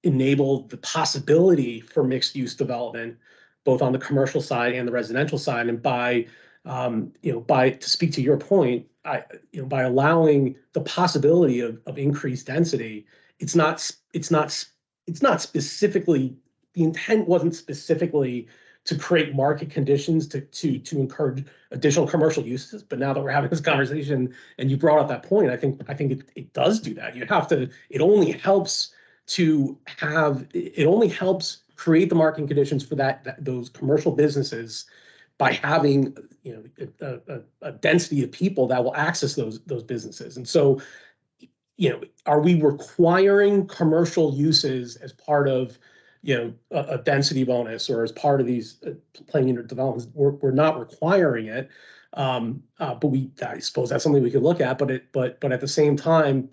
enable the possibility for mixed use development, both on the commercial side and the residential side. And by, to speak to your point, by allowing the possibility of increased density, it's not specifically, the intent wasn't specifically to create market conditions to encourage additional commercial uses. But now that we're having this conversation and you brought up that point, I think it does do that. You have to, it only helps create the market conditions for those commercial businesses by having, a density of people that will access those businesses. And so, are we requiring commercial uses as part of, a density bonus or as part of these planned unit developments? We're not requiring it. But I suppose that's something we could look at, but at the same time,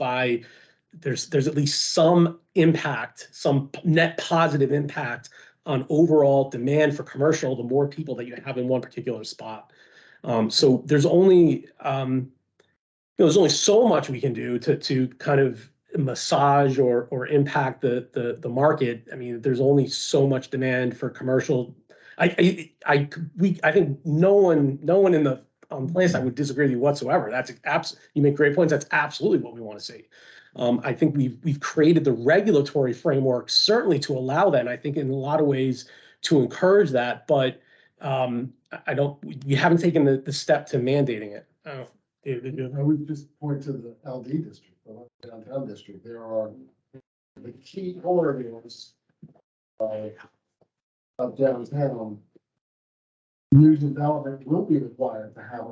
there's at least some impact, some net positive impact on overall demand for commercial, the more people that you have in one particular spot. So there's only so much we can do to kind of massage or impact the market. I mean, there's only so much demand for commercial. I think no one in the place I would disagree with you whatsoever. You make great points. That's absolutely what we want to see. I think we've created the regulatory framework certainly to allow that. And I think in a lot of ways to encourage that, but we haven't taken the step to mandating it.
I would just point to the LD district, the downtown district. There are the key corridors of downtown. New development will be required to have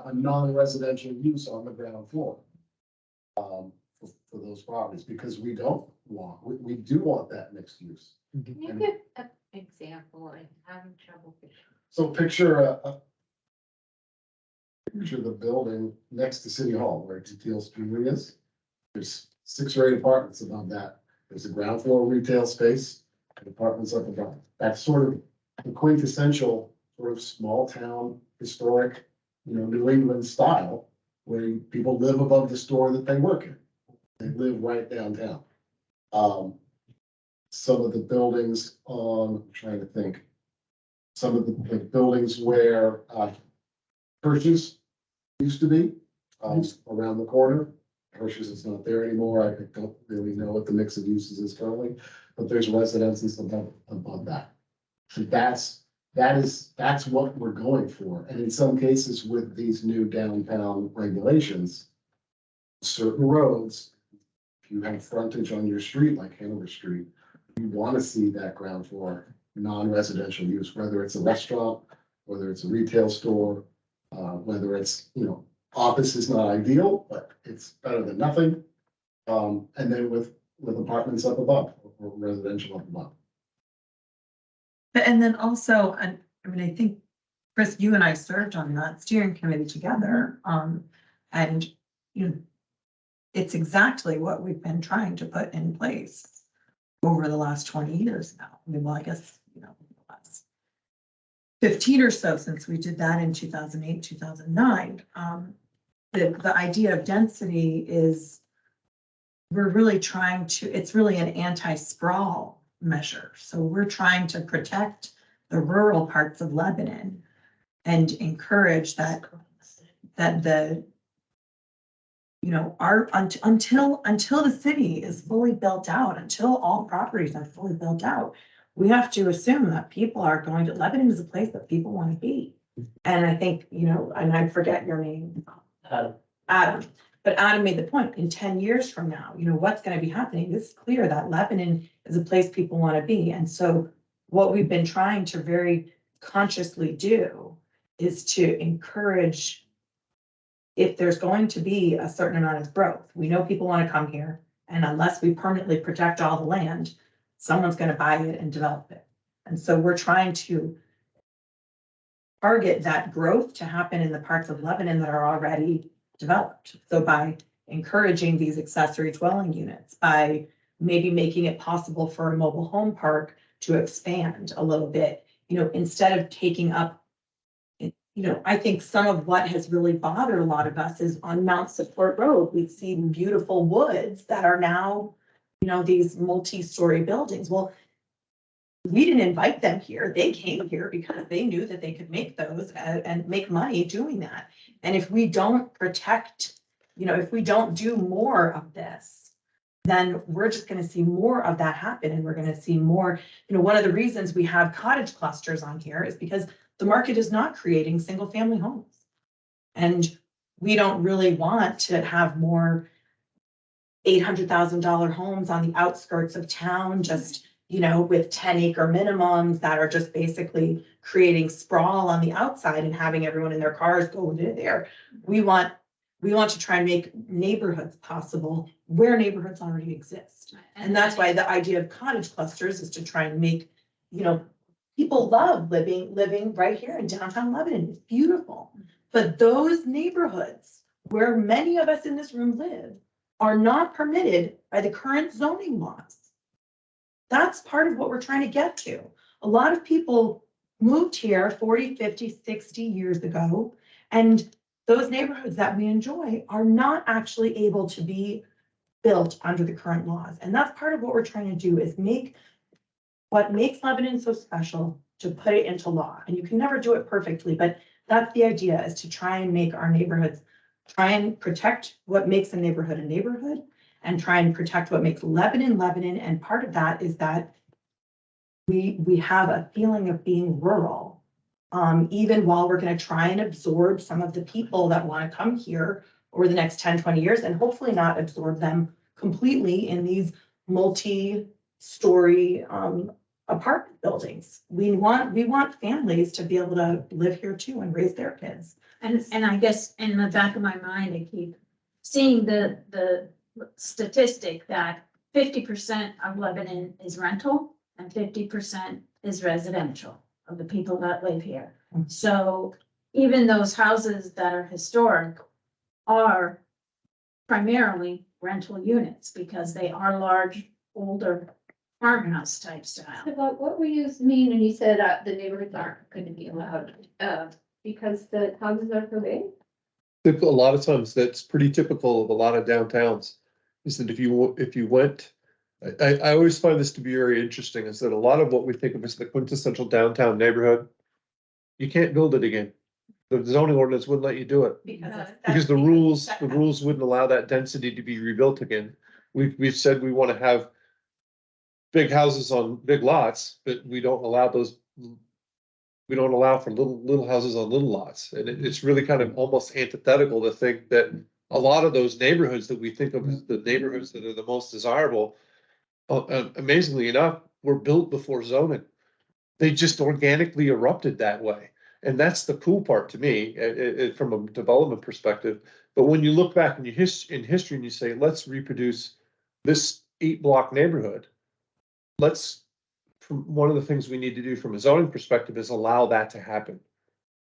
a non-residential use on the ground floor for those properties, because we do want that mixed use.
Can you give an example? I'm having trouble picturing.
So picture the building next to City Hall where Teal Street is. There's 6 or 8 apartments above that. There's a ground floor retail space and apartments up above. That's sort of the quintessential sort of small town, historic, New England style, where people live above the store that they work in. They live right downtown. Some of the buildings I'm trying to think, some of the buildings where Hershey's used to be, around the corner. Hershey's is not there anymore. I don't really know what the mix of uses is currently, but there's residences above that. So that's what we're going for. And in some cases with these new downtown regulations, certain roads, if you have frontage on your street, like Hanover Street, you want to see that ground floor non-residential use, whether it's a restaurant, whether it's a retail store, whether it's, office is not ideal, but it's better than nothing. And then with apartments up above or residential up above.
And then also, I think, Chris, you and I served on that steering committee together. And, it's exactly what we've been trying to put in place over the last 20 years now. I guess, the last 15 or so since we did that in 2008, 2009. The idea of density is we're really trying to, it's really an anti-sprawl measure. So we're trying to protect the rural parts of Lebanon and encourage that the, until the city is fully built out, until all properties are fully built out, we have to assume that people are going to, Lebanon is a place that people want to be. And I think, and I forget your name. Adam. But But Adam made the point, in 10 years from now, what's gonna be happening? It's clear that Lebanon is a place people wanna be. And so what we've been trying to very consciously do is to encourage, if there's going to be a certain amount of growth, we know people wanna come here. And unless we permanently protect all the land, someone's gonna buy it and develop it. And so we're trying to target that growth to happen in the parts of Lebanon that are already developed. So by encouraging these accessory dwelling units, by maybe making it possible for a mobile home park to expand a little bit, instead of taking up, I think some of what has really bothered a lot of us is on Mount Support Road, we've seen beautiful woods that are now, these multi-story buildings. Well, we didn't invite them here. They came here because they knew that they could make those and make money doing that. And if we don't protect, if we don't do more of this, then we're just going to see more of that happen. And we're going to see more, one of the reasons we have cottage clusters on here is because the market is not creating single family homes. And we don't really want to have more $800,000 homes on the outskirts of town, just with 10-acre minimums that are just basically creating sprawl on the outside and having everyone in their cars go there. We want to try and make neighborhoods possible where neighborhoods already exist. And that's why the idea of cottage clusters is to try and make, people love living right here in downtown Lebanon. It's beautiful. But those neighborhoods where many of us in this room live are not permitted by the current zoning laws. That's part of what we're trying to get to. A lot of people moved here 40, 50, 60 years ago, and those neighborhoods that we enjoy are not actually able to be built under the current laws. And that's part of what we're trying to do, is make what makes Lebanon so special, to put it into law. And you can never do it perfectly, but that's the idea, is to try and make our neighborhoods, try and protect what makes a neighborhood, and try and protect what makes Lebanon. And part of that is that we have a feeling of being rural, even while we're going to try and absorb some of the people that want to come here over the next 10, 20 years, and hopefully not absorb them completely in these multi-story apartment buildings. We want families to be able to live here too and raise their kids.
And I guess in the back of my mind, I keep seeing the statistic that 50% of Lebanon is rental and 50% is residential of the people that live here. So even those houses that are historic are primarily rental units because they are large, older farmhouse type style.
So what were you mean when you said the neighborhoods aren't going to be allowed, because the houses are so big?
A lot of times that's pretty typical of a lot of downtowns, is that if you went, I always find this to be very interesting, is that a lot of what we think of as the quintessential downtown neighborhood, you can't build it again. The zoning ordinance wouldn't let you do it because the rules wouldn't allow that density to be rebuilt again. We've said we want to have big houses on big lots, but we don't allow those. We don't allow for little houses on little lots. And it's really kind of almost antithetical to think that a lot of those neighborhoods that we think of as the neighborhoods that are the most desirable, amazingly enough, were built before zoning. They just organically erupted that way. And that's the cool part to me from a development perspective. But when you look back in history and you say, let's reproduce this 8-block neighborhood, one of the things we need to do from a zoning perspective is allow that to happen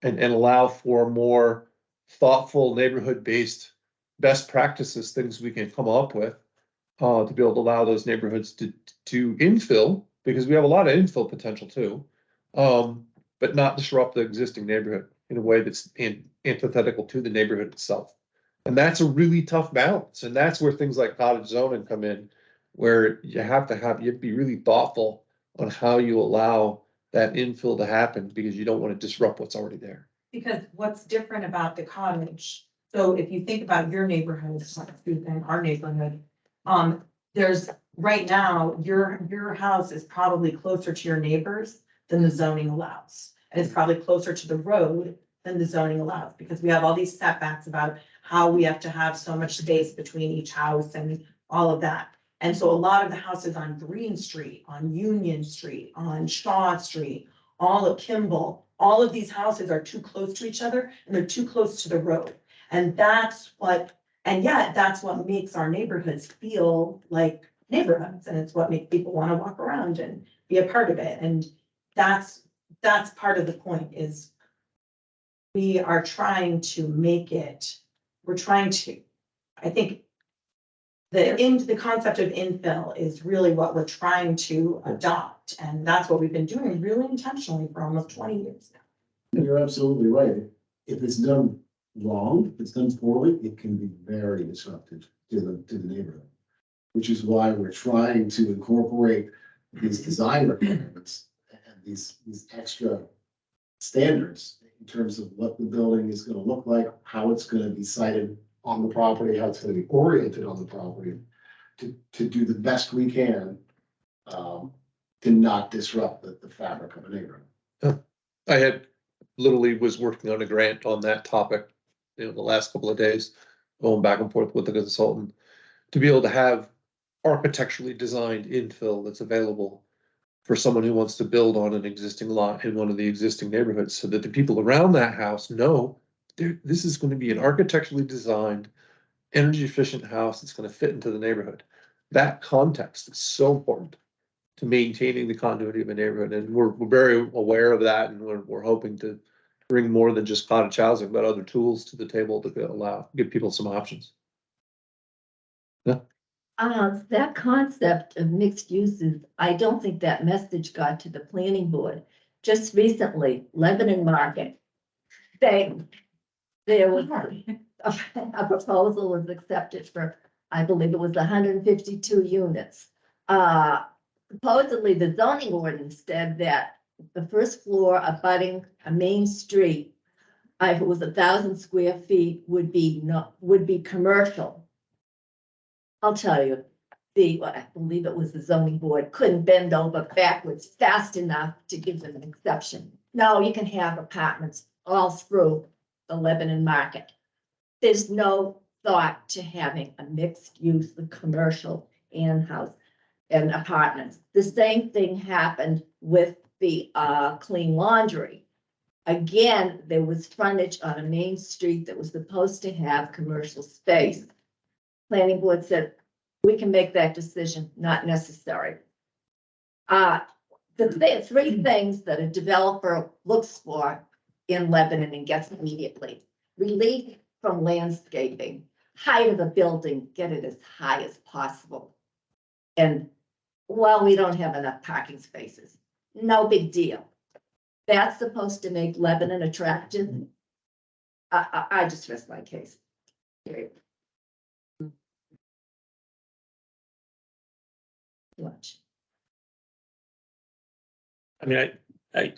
and allow for more thoughtful neighborhood-based best practices, things we can come up with to be able to allow those neighborhoods to infill, because we have a lot of infill potential too, but not disrupt the existing neighborhood in a way that's antithetical to the neighborhood itself. And that's a really tough balance. And that's where things like cottage zoning come in, where you have to be really thoughtful on how you allow that infill to happen, because you don't want to disrupt what's already there.
Because what's different about the cottage, so if you think about your neighborhood, and our neighborhood, there's right now, your house is probably closer to your neighbors than the zoning allows. And it's probably closer to the road than the zoning allows, because we have all these setbacks about how we have to have so much space between each house and all of that. And so a lot of the houses on Green Street, on Union Street, on Shaw Street, all of Kimball, all of these houses are too close to each other and they're too close to the road. And yet that's what makes our neighborhoods feel like neighborhoods, and it's what makes people want to walk around and be a part of it. And that's part of the point, is we are trying to make it, I think the concept of infill is really what we're trying to adopt. And that's what we've been doing really intentionally for almost 20 years now.
And you're absolutely right. If it's done wrong, if it's done poorly, it can be very disruptive to the neighborhood. Which is why we're trying to incorporate these design requirements and these extra standards in terms of what the building is gonna look like, how it's gonna be sited on the property, how it's gonna be oriented on the property, to do the best we can to not disrupt the fabric of a neighborhood.
I had literally was working on a grant on that topic, the last couple of days, going back and forth with the consultant, to be able to have architecturally designed infill that's available for someone who wants to build on an existing lot in one of the existing neighborhoods, so that the people around that house know this is going to be an architecturally designed, energy efficient house that's going to fit into the neighborhood. That context is so important to maintaining the continuity of a neighborhood, and we're very aware of that, and we're hoping to bring more than just cottage housing, but other tools to the table to give people some options. Yeah.
That concept of mixed uses, I don't think that message got to the planning board. Just recently, Lebanon Market, there was a proposal was accepted for, I believe it was 152 units. Supposedly the zoning ordinance said that the first floor abutting a main street, if it was 1,000 square feet, would be commercial. I'll tell you, I believe it was the zoning board, couldn't bend over backwards fast enough to give them an exception. No, you can have apartments all through the Lebanon market. There's no thought to having a mixed use of commercial and house and apartments. The same thing happened with the clean laundry. Again, there was frontage on a main street that was supposed to have commercial space. Planning board said, we can make that decision, not necessary. The three things that a developer looks for in Lebanon and gets immediately: relief from landscaping, height of the building, get it as high as possible. And well, we don't have enough parking spaces, no big deal. That's supposed to make Lebanon attractive. I just rest my case. Much.
I mean, I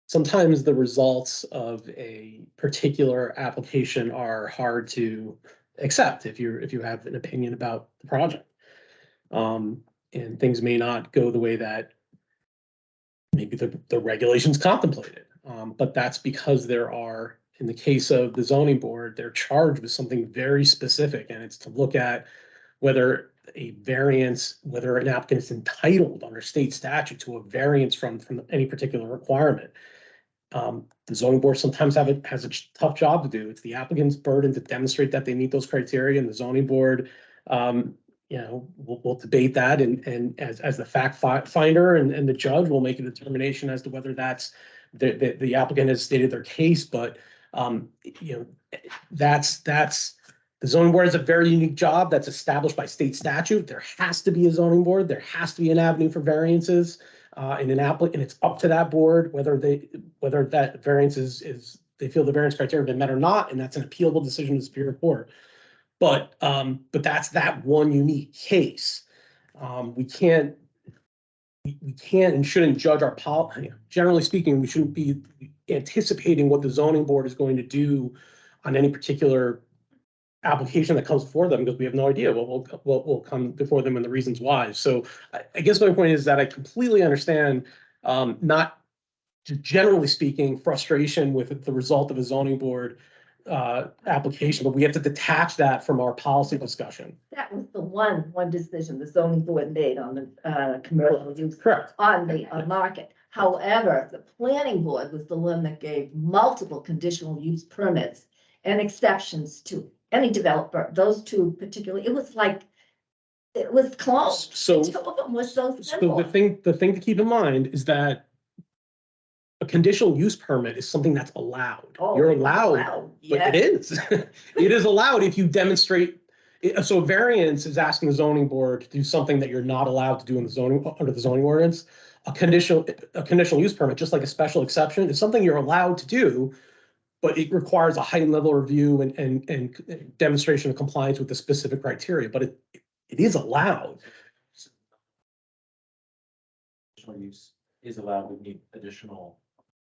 sometimes the results of a particular application are hard to accept if you have an opinion about the project. And things may not go the way that maybe the regulations contemplated. But that's because there are, in the case of the zoning board, they're charged with something very specific, and it's to look at whether a variance, whether an applicant is entitled under state statute to a variance from any particular requirement. The zoning board sometimes has a tough job to do. It's the applicant's burden to demonstrate that they meet those criteria, and the zoning board, we'll debate that, and as the fact finder and the judge will make a determination as to whether that's the applicant has stated their case. But that's the zoning board is a very unique job that's established by state statute. There has to be a zoning board. There has to be an avenue for variances in an applicant, and it's up to that board whether that variance is they feel the variance criteria have been met or not, and that's an appealable decision to the Superior Court. But that's that one unique case. We can't and shouldn't judge our policy. Generally speaking, we shouldn't be anticipating what the zoning board is going to do on any particular application that comes before them, because we have no idea what will come before them and the reasons why. So I guess my point is that I completely understand, not generally speaking, frustration with the result of a zoning board application, but we have to detach that from our policy discussion.
That was the one decision the zoning board made on the, commercial use
Correct.
on the market. However, the planning board was the one that gave multiple conditional use permits and exceptions to any developer, those two particularly, it was like, it was close.
So-
Two of them was so
So
simple.
the thing to keep in mind is that a conditional use permit is something that's allowed.
Oh,
You're
it was
allowed, but
yes.
it is. It is allowed if you demonstrate. So variance is asking the zoning board to do something that you're not allowed to do in the zoning, under the zoning ordinance. A conditional use permit, just like a special exception, is something you're allowed to do, but it requires a heightened level of review and demonstration of compliance with the specific criteria, but it is allowed.
Additional use is allowed, we need additional.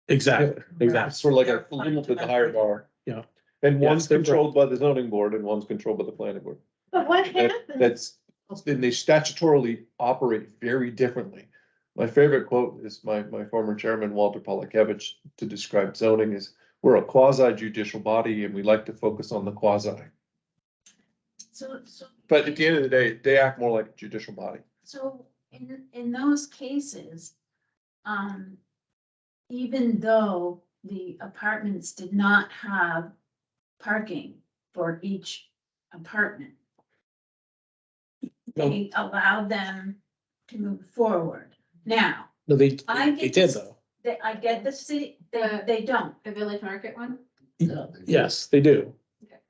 Exactly, exactly.
It's sort of like a little bit higher bar.
Yeah.
And
Yeah,
one's
it's different.
controlled by the zoning board and one's controlled by the planning board.
But what
That-
happened?
That's, and they statutorily operate very differently. My favorite quote is my former chairman, Walter Polakevich, to describe zoning is, we're a quasi judicial body and we like to focus on the quasi.
So,
But at the end of the day, they act more like a judicial body.
so in those cases, even though the apartments did not have parking for each apartment, they allowed them to move forward. Now,
No,
I
they
get
did
this-
though.
I get the city, they don't.
The Village Market one?
Yeah.
Yes, they do.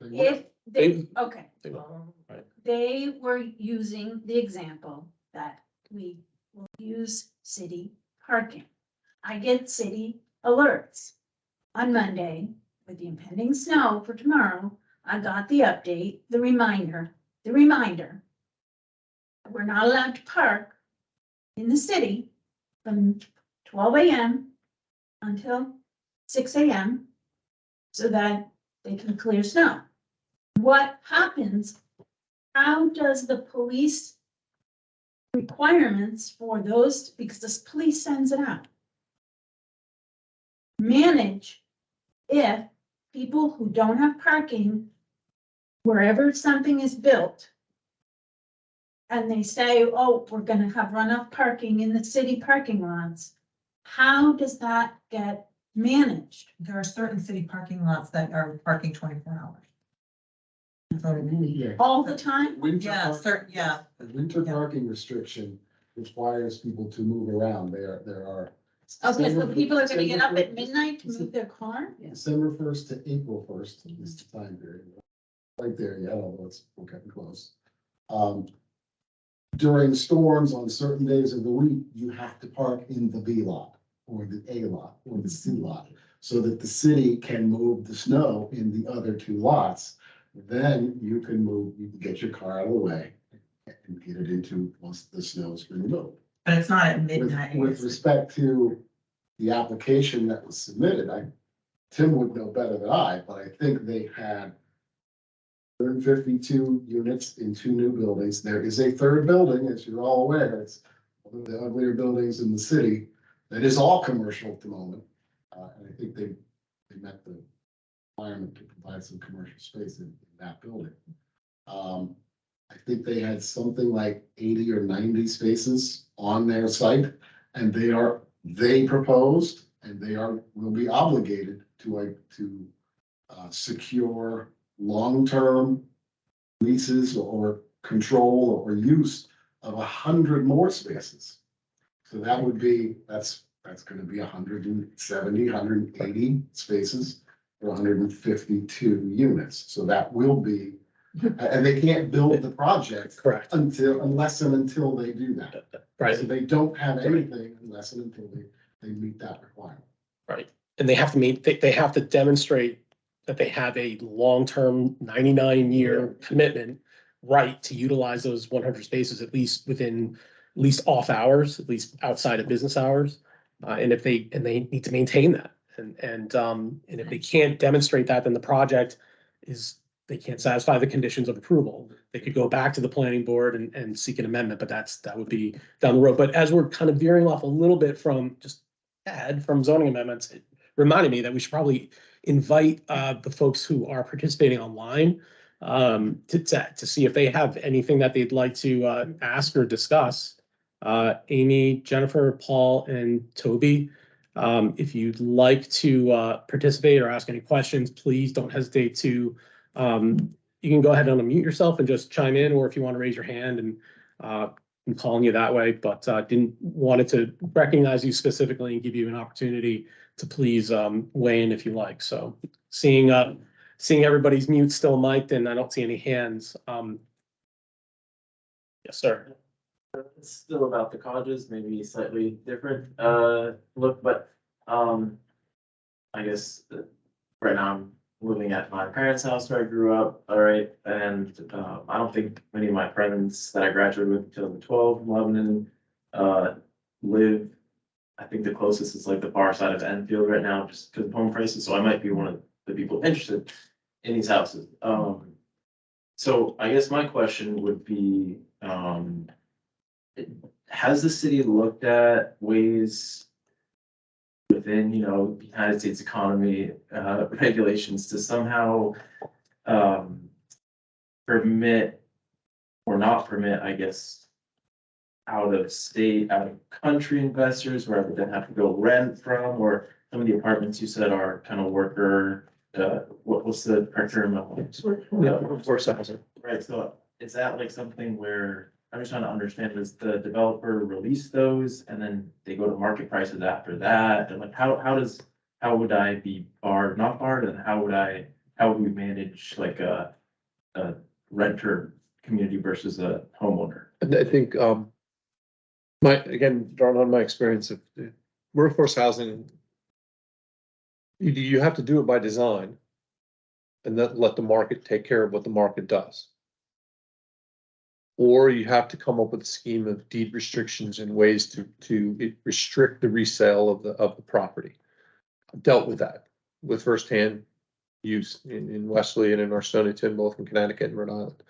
They would.
If they, okay,
They will. Right.
they were using the example that we will use city parking. I get city alerts. On Monday, with the impending snow for tomorrow, I got the update, the reminder. We're not allowed to park in the city from 12 AM until 6 AM so that they can clear snow. What happens? How does the police requirements for those, because the police sends it out, manage if people who don't have parking wherever something is built and they say, oh, we're gonna have runoff parking in the city parking lots, how does that get managed?
There are certain city parking lots that are parking 24 hours.
Yeah.
All the time?
Winter
Yeah,
park-
certain, yeah.
A winter parking restriction requires people to move around. There are.
Okay, so people are gonna get up at
December-
midnight to move their car?
December 1st to April 1st is the time period. Right there, yeah, although we're getting close. During storms on certain days of the week, you have to park in the B lot or the A lot or the C lot so that the city can move the snow in the other two lots. Then you can get your car out of the way and get it into once the snow's been removed.
But it's not at
With
midnight.
with respect to the application that was submitted, Tim would know better than I, but I think they had 152 units in two new buildings. There is a third building, as you're all aware. It's one of the uglier buildings in the city that is all commercial at the moment. And I think they met the requirement to provide some commercial space in that building. I think they had something like 80 or 90 spaces on their site, and they proposed, and will be obligated to secure long-term leases or control or use of 100 more spaces. So that would be, that's gonna be 170, 180 spaces for 152 units. So that will be, and they can't build the project
Correct.
unless and until they do that. So
Right.
they don't have anything unless and until they meet that requirement.
Right. And they have to meet, they have to demonstrate that they have a long-term 99-year commitment right to utilize those 100 spaces at least off hours, at least outside of business hours. And they need to maintain that. And if they can't demonstrate that, then the project they can't satisfy the conditions of approval. They could go back to the planning board and seek an amendment, but that would be down the road. But as we're kind of veering off a little bit from zoning amendments, reminded me that we should probably invite the folks who are participating online to see if they have anything that they'd like to ask or discuss. Amy, Jennifer, Paul, and Toby, if you'd like to participate or ask any questions, please don't hesitate to, you can go ahead and unmute yourself and just chime in, or if you want to raise your hand, and I'm calling you that way, but didn't wanted to recognize you specifically and give you an opportunity to please weigh in if you like. So seeing everybody's mute still mic'd, and I don't see any hands. Yes, sir.
It's still about the cottages, maybe slightly different look, but I guess right now I'm living at my parents' house where I grew up, all right, and I don't think many of my friends that I graduated with in 2012 from Lebanon live. I think the closest is like the far side of Enfield right now, just because of home prices, so I might be one of the people interested in these houses. So I guess my question would be, has the city looked at ways within, you know, the United States economy regulations to somehow permit or not permit, I guess, out of state, out of country investors where they then have to go rent from, or some of the apartments you said are kind of worker, what's the correct term?
Workforce housing.
Right, so is that like something where, I'm just trying to understand, does the developer release those and then they go to market prices after that? And like, how would I be barred, not barred, and how would we manage like a renter community versus a homeowner?
And I think, again, drawing on my experience of workforce housing, you have to do it by design and then let the market take care of what the market does. Or you have to come up with a scheme of deed restrictions and ways to restrict the resale of the property. I've dealt with that with firsthand use in Wesley and in Stonington, both in Connecticut and Rhode Island.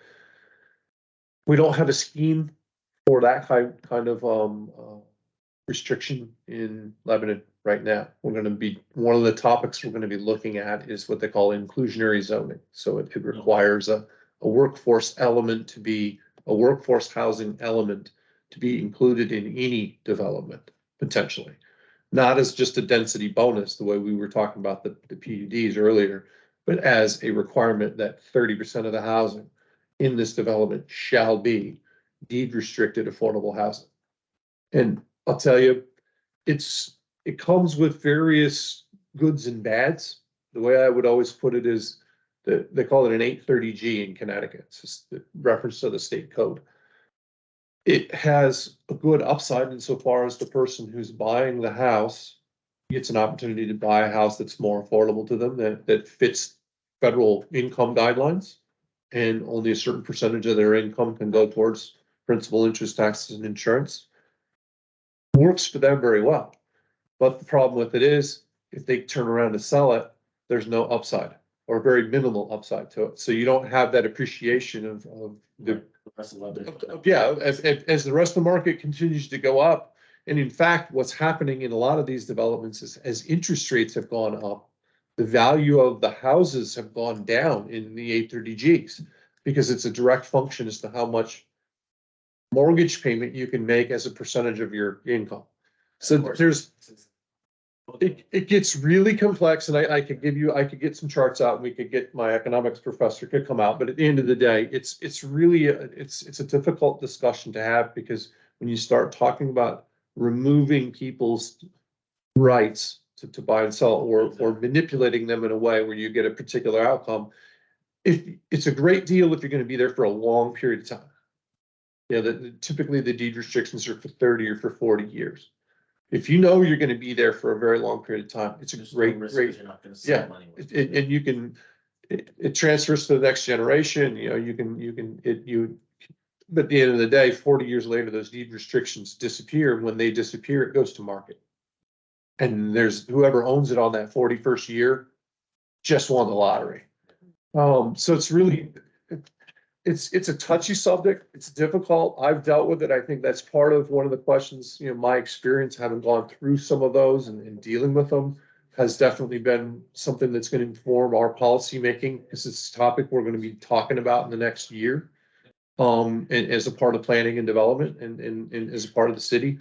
We don't have a scheme for that kind of restriction in Lebanon right now. We're going to be, one of the topics we're going to be looking at is what they call inclusionary zoning. So it requires a workforce element to be, a workforce housing element to be included in any development, potentially. Not as just a density bonus, the way we were talking about the PUDs earlier, but as a requirement that 30% of the housing in this development shall be deed restricted affordable housing. And I'll tell you, it comes with various goods and bads. The way I would always put it is that they call it an 830G in Connecticut. It's just the reference to the state code. It has a good upside insofar as the person who's buying the house gets an opportunity to buy a house that's more affordable to them, that fits federal income guidelines, and only a certain percentage of their income can go towards principal, interest, taxes, and insurance. Works for them very well. But the problem with it is, if they turn around to sell it, there's no upside or very minimal upside to it. So you don't have that appreciation of the
rest of Lebanon.
Yeah, as the rest of the market continues to go up. And in fact, what's happening in a lot of these developments is as interest rates have gone up, the value of the houses have gone down in the 830Gs, because it's a direct function as to how much mortgage payment you can make as a percentage of your income. So it gets really complex, and I could get some charts out, and we could get my economics professor could come out, but at the end of the day, it's really it's a difficult discussion to have, because when you start talking about removing people's rights to buy and sell, or manipulating them in a way where you get a particular outcome, it's a great deal if you're going to be there for a long period of time. Yeah, typically the deed restrictions are for 30 or for 40 years. If you know you're going to be there for a very long period of time, it's a great.
You're not going to sell money.
And you can, it transfers to the next generation. You know, but at the end of the day, 40 years later, those deed restrictions disappear. And when they disappear, it goes to market. And there's whoever owns it on that 41st year just won the lottery. So it's really, it's a touchy subject. It's difficult. I've dealt with it. I think that's part of one of the questions, you know, my experience having gone through some of those and dealing with them. has definitely been something that's gonna inform our policy making, because it's a topic we're gonna be talking about in the next year. And as a part of planning and development and as a part of the city,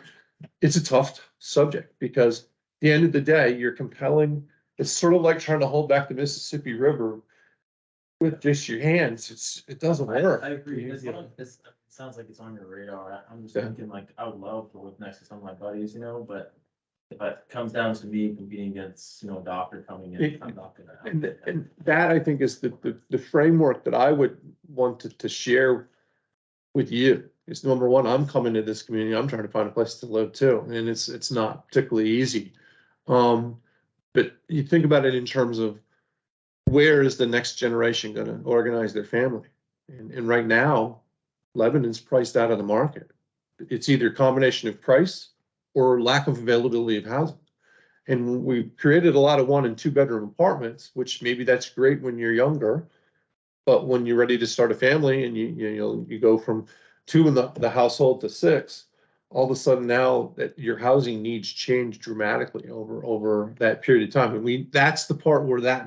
it's a tough subject because at the end of the day, you're compelling, it's sort of like trying to hold back the Mississippi River with just your hands. It doesn't work.
I agree. It sounds like it's on your radar. I'm just
Yeah.
thinking like, I would love to live next to some of my buddies, you know, but if it comes down to me competing against, a doctor coming in, I'm not gonna.
And that I think is the framework that I would want to share with you. Is number one, I'm coming to this community, I'm trying to find a place to live too, and it's not particularly easy. But you think about it in terms of where is the next generation gonna organize their family? And right now, Lebanon's priced out of the market. It's either a combination of price or lack of availability of housing. And we created a lot of 1 and 2 bedroom apartments, which maybe that's great when you're younger. But when you're ready to start a family and you go from 2 in the household to 6, all of a sudden now that your housing needs change dramatically over that period of time. And that's the part where that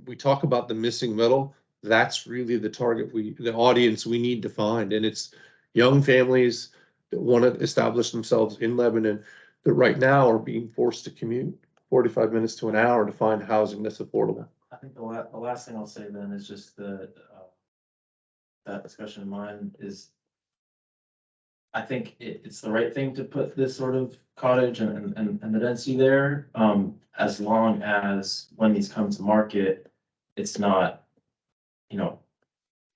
we talk about the missing middle. That's really the target the audience we need to find. And it's young families that want to establish themselves in Lebanon that right now are being forced to commute 45 minutes to an hour to find housing that's affordable.
I think the last thing I'll say then is just that discussion in mind is, I think it's the right thing to put this sort of cottage and the density there, as long as when these come to market, it's not,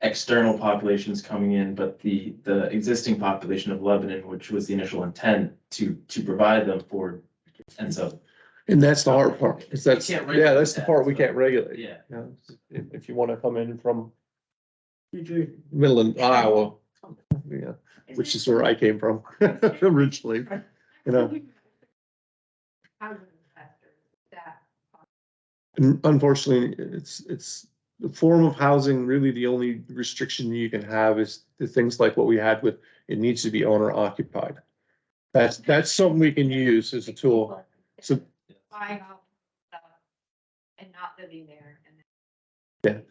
external populations coming in, but the existing population of Lebanon, which was the initial intent to provide them for, and so.
And that's the hard part, is that's,
You can't regulate
that's the
that,
part we
so-
can't regulate.
Yeah.
You know, if you want to come in from
New Jersey.
middle of Iowa, yeah, which is where I came from originally, you know.
Housing investors, that.
And unfortunately, it's the form of housing, really the only restriction you can have is the things like what we had with, it needs to be owner occupied. That's something we can use as a tool. So
Buying off stuff and not living there. And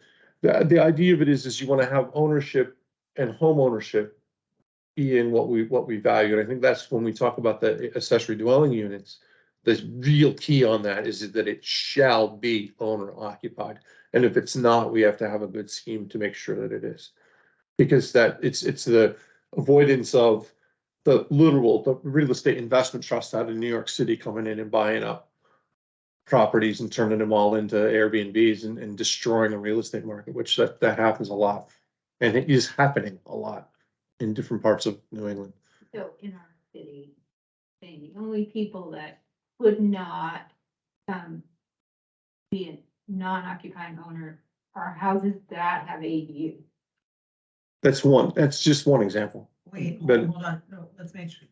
the idea of it is you want to have ownership and home ownership be in what we value. And I think that's when we talk about the accessory dwelling units, the real key on that is that it shall be owner occupied. And if it's not, we have to have a good scheme to make sure that it is. Because that it's the avoidance of the real estate investment trust out of New York City coming in and buying up properties and turning them all into Airbnbs and destroying the real estate market, which that happens a lot. And it is happening a lot in different parts of New England.
so in our city, saying the only people that would not, be a non-occupying owner are houses that have ADU.
That's just one example.
Wait,
But-
hold on, no, let's make sure.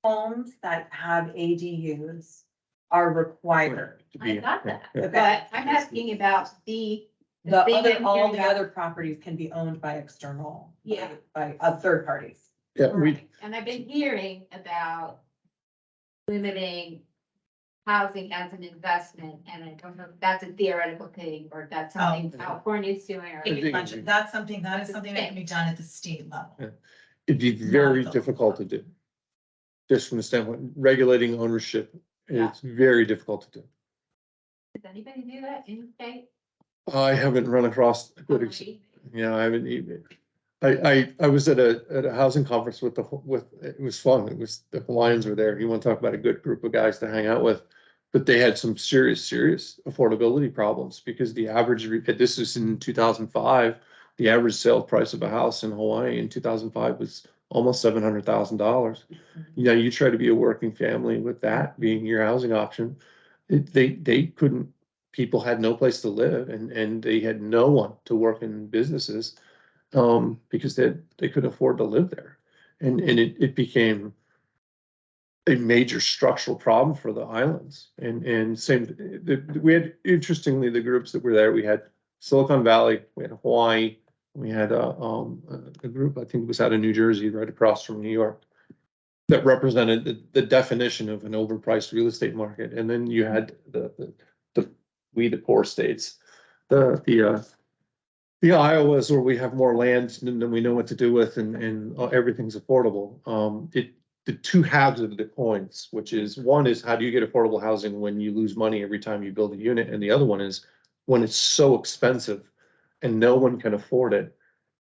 Homes that have ADUs are required.
To
I
be-
got that,
yeah.
but I'm asking about the
The
thing
other,
I'm
all
hearing
the
about-
other properties can be owned by external.
Yeah.
By third parties.
Yeah,
Right, and I've been hearing about limiting housing as an investment, and I don't know if that's a theoretical thing, or if that's something California's doing, or.
That's something, that is something that can be done at the state level.
Yeah. It'd be very
Not the-
difficult to do. Just from the standpoint, regulating ownership, it's very difficult to do.
Does anybody do that in the state?
I haven't run across a good example. Yeah, I haven't even. I was at a housing conference with it was fun. It was, the Hawaiians were there. You want to talk about a good group of guys to hang out with. But they had some serious affordability problems because the average, this was in 2005, the average sale price of a house in Hawaii in 2005 was almost $700,000. You know, you try to be a working family with that being your housing option. They couldn't, people had no place to live and they had no one to work in businesses. Because they couldn't afford to live there. And it became a major structural problem for the islands. And we had, interestingly, the groups that were there, we had Silicon Valley, we had Hawaii, we had a group, I think it was out of New Jersey, right across from New York. that represented the definition of an overpriced real estate market. And then you had the poor states, the Iowas where we have more land than we know what to do with and everything's affordable. The two halves of the coins, which is one is how do you get affordable housing when you lose money every time you build a unit? And the other one is when it's so expensive and no one can afford it,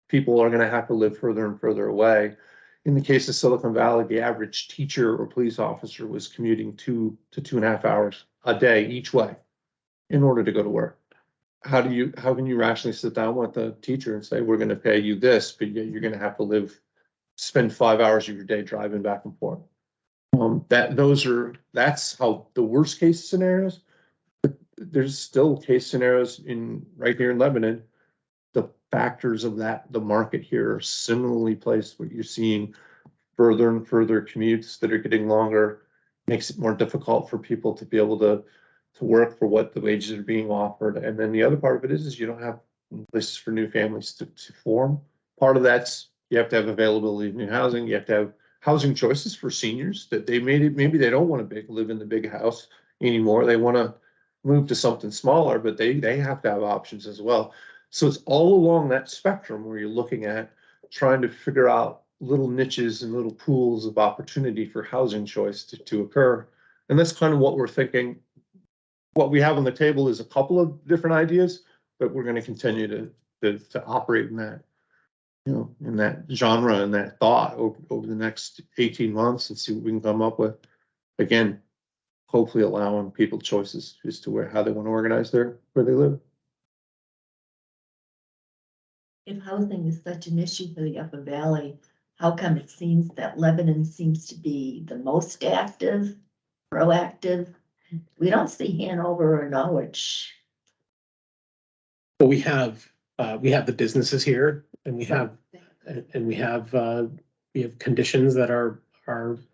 people are going to have to live further and further away. In the case of Silicon Valley, the average teacher or police officer was commuting 2 to 2.5 hours a day each way in order to go to work. How can you rationally sit down with the teacher and say, we're going to pay you this, but yet you're going to have to spend 5 hours of your day driving back and forth? That's how the worst case scenarios. But there's still case scenarios right here in Lebanon. The factors of the market here are similarly placed, where you're seeing further and further commutes that are getting longer, makes it more difficult for people to be able to work for what the wages are being offered. And then the other part of it is you don't have places for new families to form. Part of that's you have to have availability of new housing. You have to have housing choices for seniors that maybe they don't want to live in the big house anymore. They want to move to something smaller, but they have to have options as well. So it's all along that spectrum where you're looking at trying to figure out little niches and little pools of opportunity for housing choice to occur. And that's kind of what we're thinking. What we have on the table is a couple of different ideas, but we're going to continue to operate in that, in that genre and that thought over the next 18 months and see what we can come up with. Again, hopefully allowing people choices as to how they want to organize where they live.
If housing is such an issue for the Upper Valley, how come it seems that Lebanon seems to be the most active, proactive? We don't see Hanover or Norwich.
But we have the businesses here, and we have conditions that are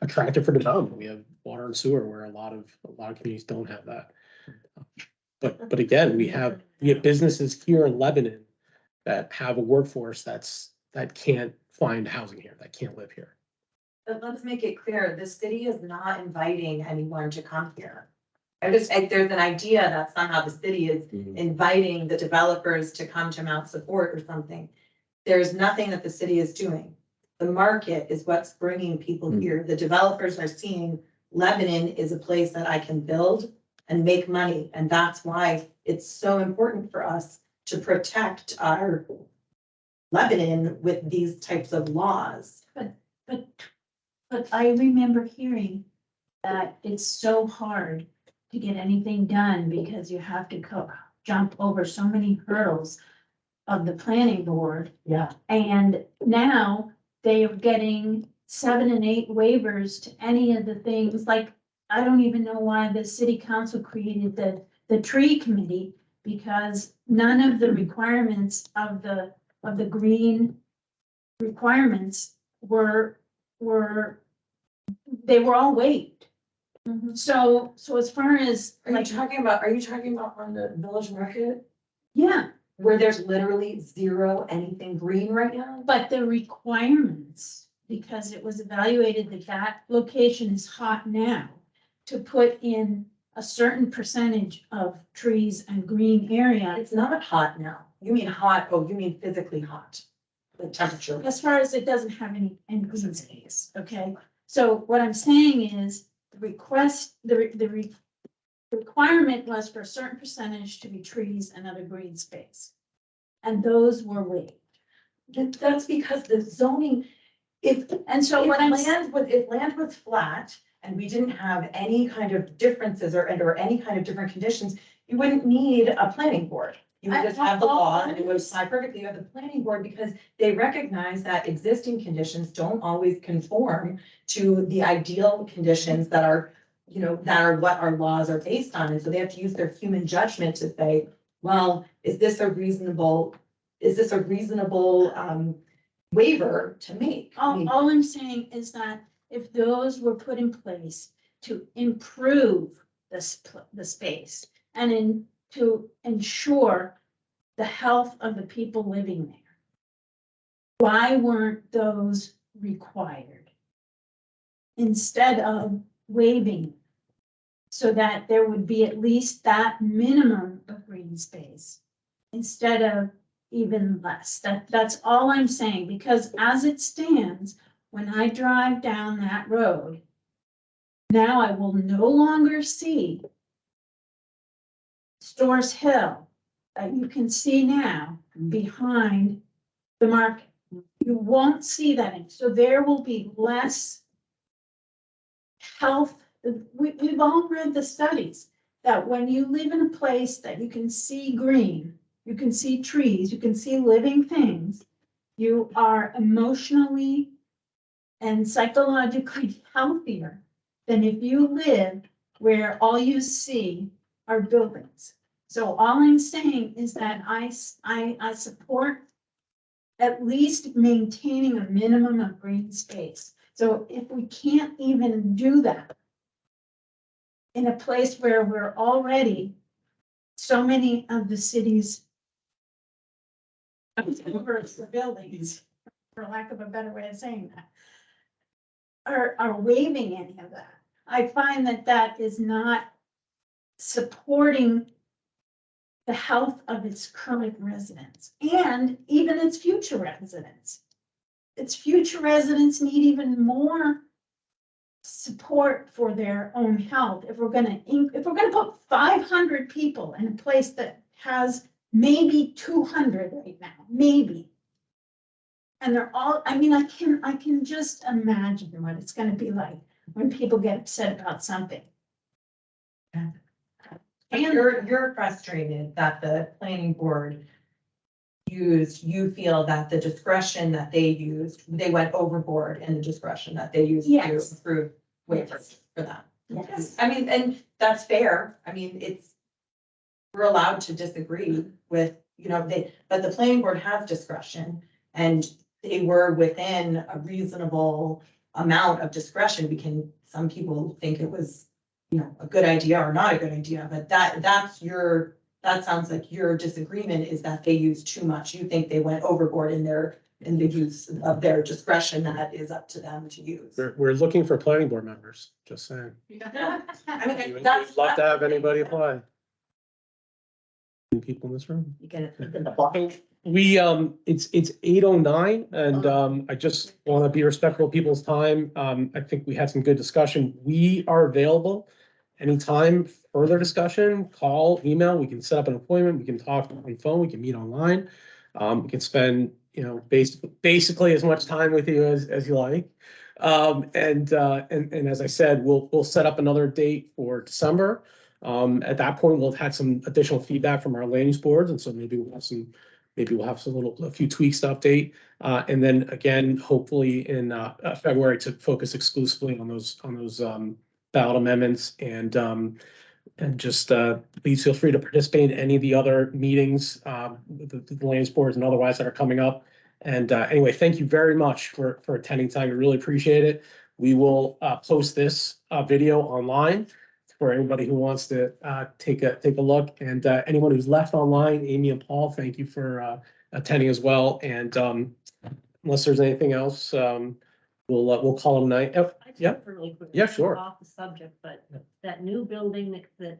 attractive for development. We have water and sewer where a lot of communities don't have that. But again, we have businesses here in Lebanon that have a workforce that can't find housing here, that can't live here.
But let's make it clear, the city is not inviting anyone to come here. There's an idea that somehow the city is inviting the developers to come to Mount Support or something. There's nothing that the city is doing. The market is what's bringing people here. The developers are seeing Lebanon is a place that I can build and make money. And that's why it's so important for us to protect our Lebanon with these types of laws.
But I remember hearing that it's so hard to get anything done because you have to jump over so many hurdles of the planning board.
Yeah.
And now they are getting 7 and 8 waivers to any of the things, like, I don't even know why the city council created the tree committee, because none of the requirements of the green requirements were all waived. So as far as
Are you talking about on the village market
yeah,
where there's literally zero anything green right now?
but the requirements, because it was evaluated that location is hot now, to put in a certain percentage of trees and green area.
It's not hot now. You mean hot, you mean physically hot, the temperature.
As far as it doesn't have any green space, okay? So what I'm saying is the requirement was for a certain percentage to be trees and other green space. And those were waived.
That's because the zoning, if land was flat and we didn't have any kind of differences or any kind of different conditions, you wouldn't need a planning board. You would just have the law and it would apply perfectly. You have the planning board because they recognize that existing conditions don't always conform to the ideal conditions that are what our laws are based on. And so they have to use their human judgment to say, well, is this a reasonable waiver to make?
All I'm saying is that if those were put in place to improve the space and to ensure the health of the people living there, why weren't those required? instead of waiving. So that there would be at least that minimum of green space instead of even less. That's all I'm saying, because as it stands, when I drive down that road, now I will no longer see Storrs Hill that you can see now behind the market. You won't see that. So there will be less health. We've all read the studies that when you live in a place that you can see green, you can see trees, you can see living things, you are emotionally and psychologically healthier than if you live where all you see are buildings. So all I'm saying is that I support at least maintaining a minimum of green space. So if we can't even do that in a place where we're already, so many of the cities over the buildings, for lack of a better way of saying that, are waiving any of that. I find that that is not supporting the health of its current residents and even its future residents. Its future residents need even more support for their own health. If we're gonna put 500 people in a place that has maybe 200 right now, maybe. And they're all, I mean, I can just imagine what it's gonna be like when people get upset about something.
And you're frustrated that the planning board you feel that the discretion that they used, they went overboard in the discretion that they used to
Yes.
approve waivers for that.
Yes.
I mean, and that's fair. I mean, we're allowed to disagree with, but the planning board has discretion and they were within a reasonable amount of discretion. Some people think it was, a good idea or not a good idea, but that sounds like your disagreement is that they used too much. You think they went overboard in the use of their discretion that is up to them to use.
We're looking for planning board members, just saying.
I mean,
We'd
that's.
love to have anybody apply. People in this room.
You get
We, it's 8:09 and, I just want to be respectful of people's time. I think we had some good discussion. We are available anytime, further discussion, call, email, we can set up an appointment, we can talk on phone, we can meet online. We can spend, basically as much time with you as you like. And as I said, we'll set up another date for December. At that point, we'll have had some additional feedback from our land use boards, and so maybe we'll have a few tweaks to update. And then again, hopefully in February to focus exclusively on those ballot amendments and just please feel free to participate in any of the other meetings, the land use boards and otherwise that are coming up. And anyway, thank you very much for attending tonight. We really appreciate it. We will post this video online for anybody who wants to take a look. And anyone who's left online, Amy and Paul, thank you for attending as well. And unless there's anything else, we'll call them night. Oh, yeah.
Really quick.
Yeah, sure.
Off the subject, but that new building that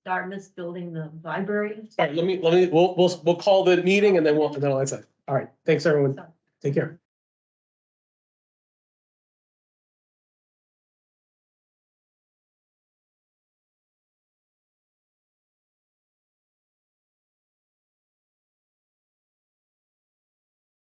Dartmouth's building, the library.
All right, we'll call the meeting and then I'll answer. All right, thanks everyone. Take care.